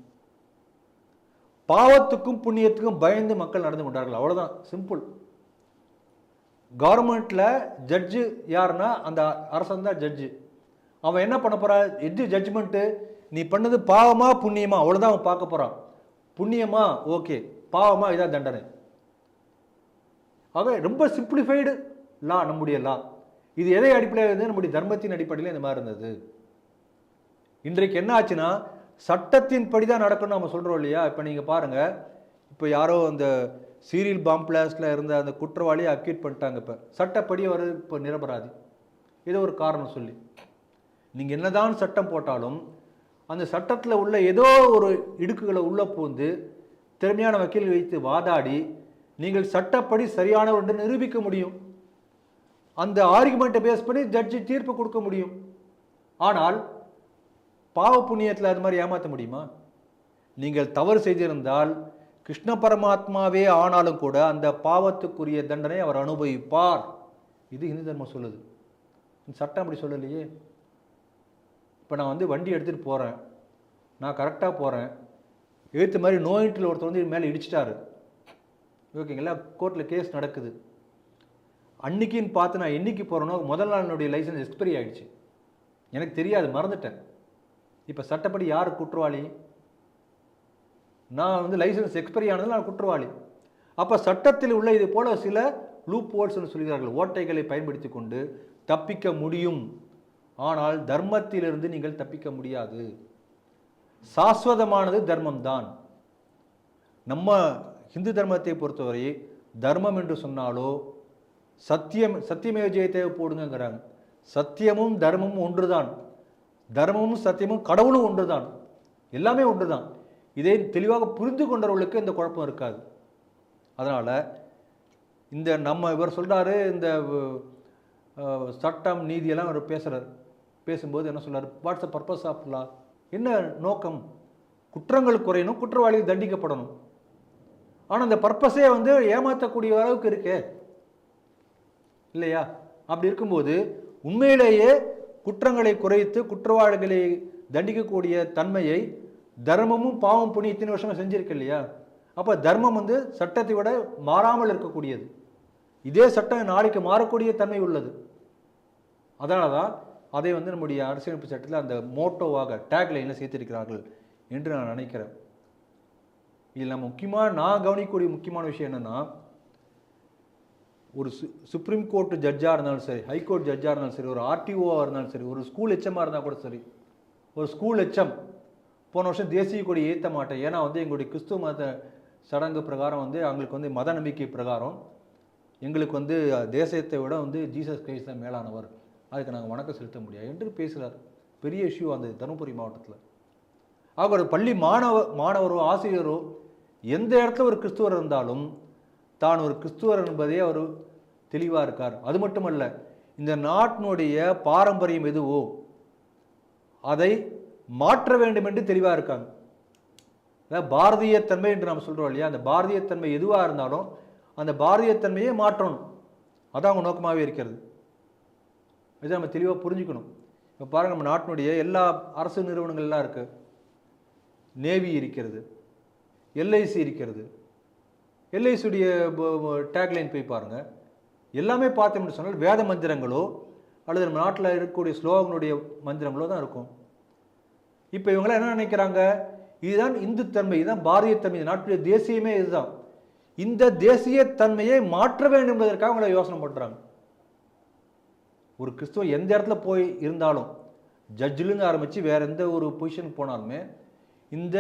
Speaker 1: பாவத்துக்கும் புண்ணியத்துக்கும் பயந்து மக்கள் நடந்து கொண்டார்கள், அவ்வளோதான், சிம்பிள். கவர்மெண்ட்ல ஜட்ஜு யாருன்னா அந்த அரசன் தான் ஜட்ஜு. அவன் என்ன பண்ண போறான், எது ஜட்ஜ்மெண்ட்டு, நீ பண்ணது பாவமா புண்ணியமா, அவ்வளோதான் அவன் பார்க்க போறான். புண்ணியமா ஓகே, பாவமா இதான் தண்டனை. ஆக ரொம்ப சிம்பிளிஃபைடு லா நம்முடைய லா. இது எதை அடிப்படையில் இருந்தது, நம்முடைய தர்மத்தின் அடிப்படையில் இந்த மாதிரி இருந்தது. இன்றைக்கு என்ன ஆச்சுன்னா, சட்டத்தின் படி தான் நடக்கணும்னு நம்ம சொல்றோம் இல்லையா. இப்போ நீங்க பாருங்க, இப்போ யாரோ அந்த சீரியல் பாம் பிளாஸ்டில் இருந்த அந்த குற்றவாளியை அக்யூட் பண்ணிட்டாங்க. இப்போ சட்டப்படி அவர் இப்போ நிரபராதி, ஏதோ ஒரு காரணம் சொல்லி. நீங்கள் என்னதான் சட்டம் போட்டாலும் அந்த சட்டத்தில் உள்ள ஏதோ ஒரு இடுக்குகளை உள்ளே பூந்து திறமையான வக்கீல் வைத்து வாதாடி நீங்கள் சட்டப்படி சரியானவர் என்று நிரூபிக்க முடியும். அந்த ஆர்குமெண்ட்டை பேஸ் பண்ணி ஜட்ஜி தீர்ப்பு கொடுக்க முடியும். ஆனால் பாவ புண்ணியத்தில் அது மாதிரி ஏமாற்ற முடியுமா? நீங்கள் தவறு செய்திருந்தால் கிருஷ்ண பரமாத்மாவே ஆனாலும் கூட அந்த பாவத்துக்குரிய தண்டனை அவர் அனுபவிப்பார். இது இந்து தர்மம் சொல்லுது, சட்டம் அப்படி சொல்லலையே. இப்போ நான் வண்டி எடுத்துகிட்டு போகிறேன், நான் கரெக்டாக போகிறேன், எழுத்து மாதிரி நோயிட்டில் ஒருத்தர் மேலே இடிச்சிட்டாரு, ஓகேங்களா, கோர்ட்டில் கேஸ் நடக்குது. அன்னைக்குன்னு பார்த்து நான் என்னைக்கு போகிறேனோ முதல் நாள் என்னுடைய லைசன்ஸ் எக்ஸ்பைரி ஆகிடுச்சு, எனக்கு தெரியாது, மறந்துட்டேன். இப்போ சட்டப்படி யார் குற்றவாளி? நான் லைசன்ஸ் எக்ஸ்பைரி ஆனதில் நான் குற்றவாளி. அப்போ சட்டத்தில் உள்ள இது போல சில லூப் ஹோல்ஸ்னு சொல்கிறார்கள், ஓட்டைகளை பயன்படுத்தி கொண்டு தப்பிக்க முடியும். ஆனால் தர்மத்திலிருந்து நீங்கள் தப்பிக்க முடியாது. சாஸ்வதமானது தர்மம் தான். நம்ம இந்து தர்மத்தை பொறுத்தவரை தர்மம் என்று சொன்னாலோ சத்தியமே ஜெயத்தை போடுங்கிறாங்க. சத்தியமும் தர்மமும் ஒன்றுதான், தர்மமும் சத்தியமும் கடவுளும் ஒன்றுதான், எல்லாமே ஒன்றுதான். இதை தெளிவாக புரிந்து கொண்டவர்களுக்கு இந்த குழப்பம் இருக்காது. அதனால் இந்த இவர் சொல்கிறாரு, இந்த சட்டம் நீதியெல்லாம் அவர் பேசும்போது என்ன சொல்கிறார், what's the purpose of law, என்ன நோக்கம்? குற்றங்கள் குறையணும், குற்றவாளிகள் இல்லையா? அப்படி இருக்கும்போது உண்மையிலேயே குற்றங்களை குறைத்து குற்றவாளிகளை தண்டிக்கக்கூடிய தன்மையை தர்மமும் பாவம் புண்ணியம் இத்தனை வருஷமா செஞ்சிருக்கு இல்லையா? அப்போ தர்மம் வந்து சட்டத்தை விட மாறாமல் இருக்கக்கூடியது. இதே சட்டம் நாளைக்கு மாறக்கூடிய தன்மை உள்ளது. அதனால தான் அதை வந்து நம்முடைய அரசியலமைப்பு சட்டத்தில் அந்த மோட்டோவாக டேக்லைனில் சேர்த்திருக்கிறார்கள் என்று நான் நினைக்கிறேன். இதில் நம்ம முக்கியமாக நான் கவனிக்கக்கூடிய முக்கியமான விஷயம் என்னென்னா, ஒரு சுப்ரீம் கோர்ட் ஜட்ஜாக இருந்தாலும் சரி, ஹைகோர்ட் ஜட்ஜாக இருந்தாலும் சரி, ஒரு ஆர்டிஓவாக இருந்தாலும் சரி, ஒரு ஸ்கூல் எச்எம்மாக இருந்தால் கூட சரி, ஒரு ஸ்கூல் எச்எம் போன வருஷம் தேசிய கொடி ஏற்ற மாட்டேன், ஏன்னா வந்து எங்களுடைய கிறிஸ்துவ மத சடங்கு பிரகாரம் வந்து அவங்களுக்கு வந்து மத நம்பிக்கை பிரகாரம் எங்களுக்கு வந்து தேசத்தை விட வந்து ஜீசஸ் கிரைஸ்ட் தான் மேலானவர், அதுக்கு நாங்கள் வணக்கம் செலுத்த முடியாது என்று பேசுகிறார். பெரிய இஷ்யூ அந்த தருமபுரி மாவட்டத்தில். ஆக ஒரு பள்ளி மாணவரோ ஆசிரியரோ எந்த இடத்துல ஒரு கிறிஸ்துவர் இருந்தாலும் தான் ஒரு கிறிஸ்துவர் என்பதே அவர் தெளிவாக இருக்கார். அது மட்டுமல்ல, இந்த நாட்டினுடைய பாரம்பரியம் எதுவோ அதை மாற்ற வேண்டும் என்று தெளிவாக இருக்காங்க. அதாவது பாரதியத்தன்மை என்று நாம் சொல்கிறோம் இல்லையா? அந்த பாரதியத்தன்மை எதுவாக இருந்தாலும் அந்த பாரதியத்தன்மையை மாற்றணும், அதான் அவங்க நோக்கமாகவே இருக்கிறது. இதை நம்ம தெளிவாக புரிஞ்சுக்கணும். இப்போ பாருங்கள், நம்ம நாட்டினுடைய எல்லா அரசு நிறுவனங்கள்லாம் இருக்குது. நேவி இருக்கிறது, எல்ஐசி இருக்கிறது. எல்ஐசியுடைய டேக்லைன் போய் பாருங்கள், எல்லாமே பார்த்தோம்னு சொன்னால் வேத மந்திரங்களோ அல்லது நம்ம நாட்டில் இருக்கக்கூடிய ஸ்லோகங்களுடைய மந்திரங்களோ தான் இருக்கும். இப்போ இவங்களாம் என்ன நினைக்கிறாங்க, இதுதான் இந்துத்தன்மை, இதுதான் பாரதியத்தன்மை, நாட்டுடைய தேசியமே இதுதான். இந்த தேசியத்தன்மையை மாற்ற வேண்டும் என்பதற்காக அவங்கள யோசனை பண்ணுறாங்க. ஒரு கிறிஸ்துவ எந்த இடத்துல போய் இருந்தாலும், ஜட்ஜிலேருந்து ஆரம்பித்து வேறு எந்த ஒரு பொசிஷனுக்கு போனாலுமே இந்த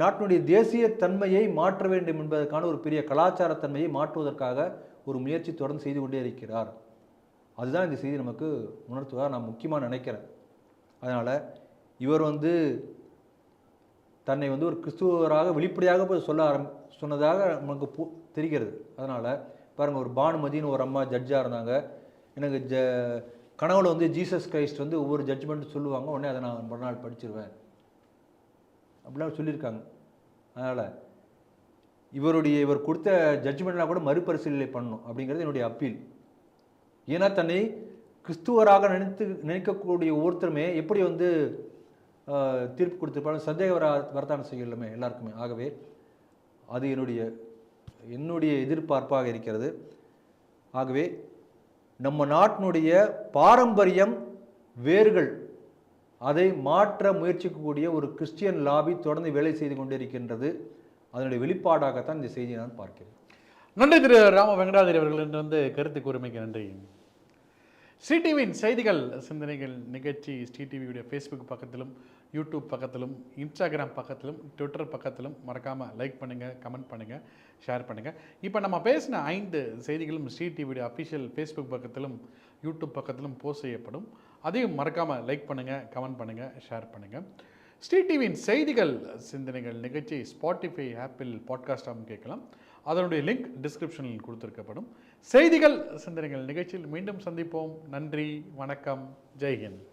Speaker 1: நாட்டினுடைய தேசியத்தன்மையை மாற்ற வேண்டும் என்பதற்கான ஒரு பெரிய கலாச்சாரத்தன்மையை மாற்றுவதற்காக ஒரு முயற்சி தொடர்ந்து செய்து கொண்டே இருக்கிறார். அதுதான் இந்த செய்தி நமக்கு உணர்த்துவதாக நான் முக்கியமாக நினைக்கிறேன். அதனால் இவர் வந்து தன்னை வந்து ஒரு கிறிஸ்துவராக வெளிப்படையாக சொன்னதாக நமக்கு தெரிகிறது. அதனால் பாருங்கள், ஒரு பானுமதினு ஒரு அம்மா ஜட்ஜாக இருந்தாங்க. எனக்கு கனவுல வந்து ஜீசஸ் கிரைஸ்ட் வந்து ஒவ்வொரு ஜட்ஜ்மெண்ட் சொல்லுவாங்க, உடனே அதை நான் மறுநாள் படிச்சிருவேன் அப்படிலாம் சொல்லியிருக்காங்க. அதனால் இவர் கொடுத்த ஜட்ஜ்மெண்ட்லாம் கூட மறுபரிசீலனை பண்ணணும் அப்படிங்கிறது என்னுடைய அப்பீல். ஏன்னா தன்னை கிறிஸ்துவராக நினைக்கக்கூடிய ஒவ்வொருத்தருமே எப்படி வந்து தீர்ப்பு கொடுத்துருப்பாலும் சந்தேக வரத்தான செய்யலுமே எல்லாருக்குமே. ஆகவே அது என்னுடைய எதிர்பார்ப்பாக இருக்கிறது. ஆகவே நம்ம நாட்டினுடைய பாரம்பரியம் வேர்கள் அதை மாற்ற முயற்சிக்கக்கூடிய ஒரு கிறிஸ்டியன் லாபி தொடர்ந்து வேலை செய்து கொண்டிருக்கின்றது. அதனுடைய வெளிப்பாடாகத்தான் இந்த செய்தியை நான் பார்க்கிறேன்.
Speaker 2: நன்றி திரு ராம வெங்கடாதிரி அவர்கள் வந்து கருத்து கூறுமைக்கு நன்றி. ஸ்ரீடிவியின் செய்திகள் சிந்தனைகள் நிகழ்ச்சி ஸ்ரீடிவியுடைய ஃபேஸ்புக் பக்கத்திலும், யூடியூப் பக்கத்திலும், இன்ஸ்டாகிராம் பக்கத்திலும், ட்விட்டர் பக்கத்திலும் மறக்காமல் லைக் பண்ணுங்கள், கமெண்ட் பண்ணுங்கள், ஷேர் பண்ணுங்கள். இப்போ நம்ம பேசின 5 செய்திகளும் ஸ்ரீடிவியுடைய அஃபிஷியல் ஃபேஸ்புக் பக்கத்திலும் யூடியூப் பக்கத்திலும் போஸ்ட் செய்யப்படும். அதையும் மறக்காமல் லைக் பண்ணுங்கள், கமெண்ட் பண்ணுங்கள், ஷேர் பண்ணுங்கள். ஸ்ரீடிவியின் செய்திகள் சிந்தனைகள் நிகழ்ச்சி ஸ்பாட்டிஃபை, ஆப்பிள் பாட்காஸ்டாகவும் கேட்கலாம். அதனுடைய லிங்க் டிஸ்கிரிப்ஷனில் கொடுத்திருக்கப்படும். செய்திகள் சிந்தனைகள் நிகழ்ச்சியில் மீண்டும் சந்திப்போம். நன்றி, வணக்கம், ஜெய்ஹிந்த்.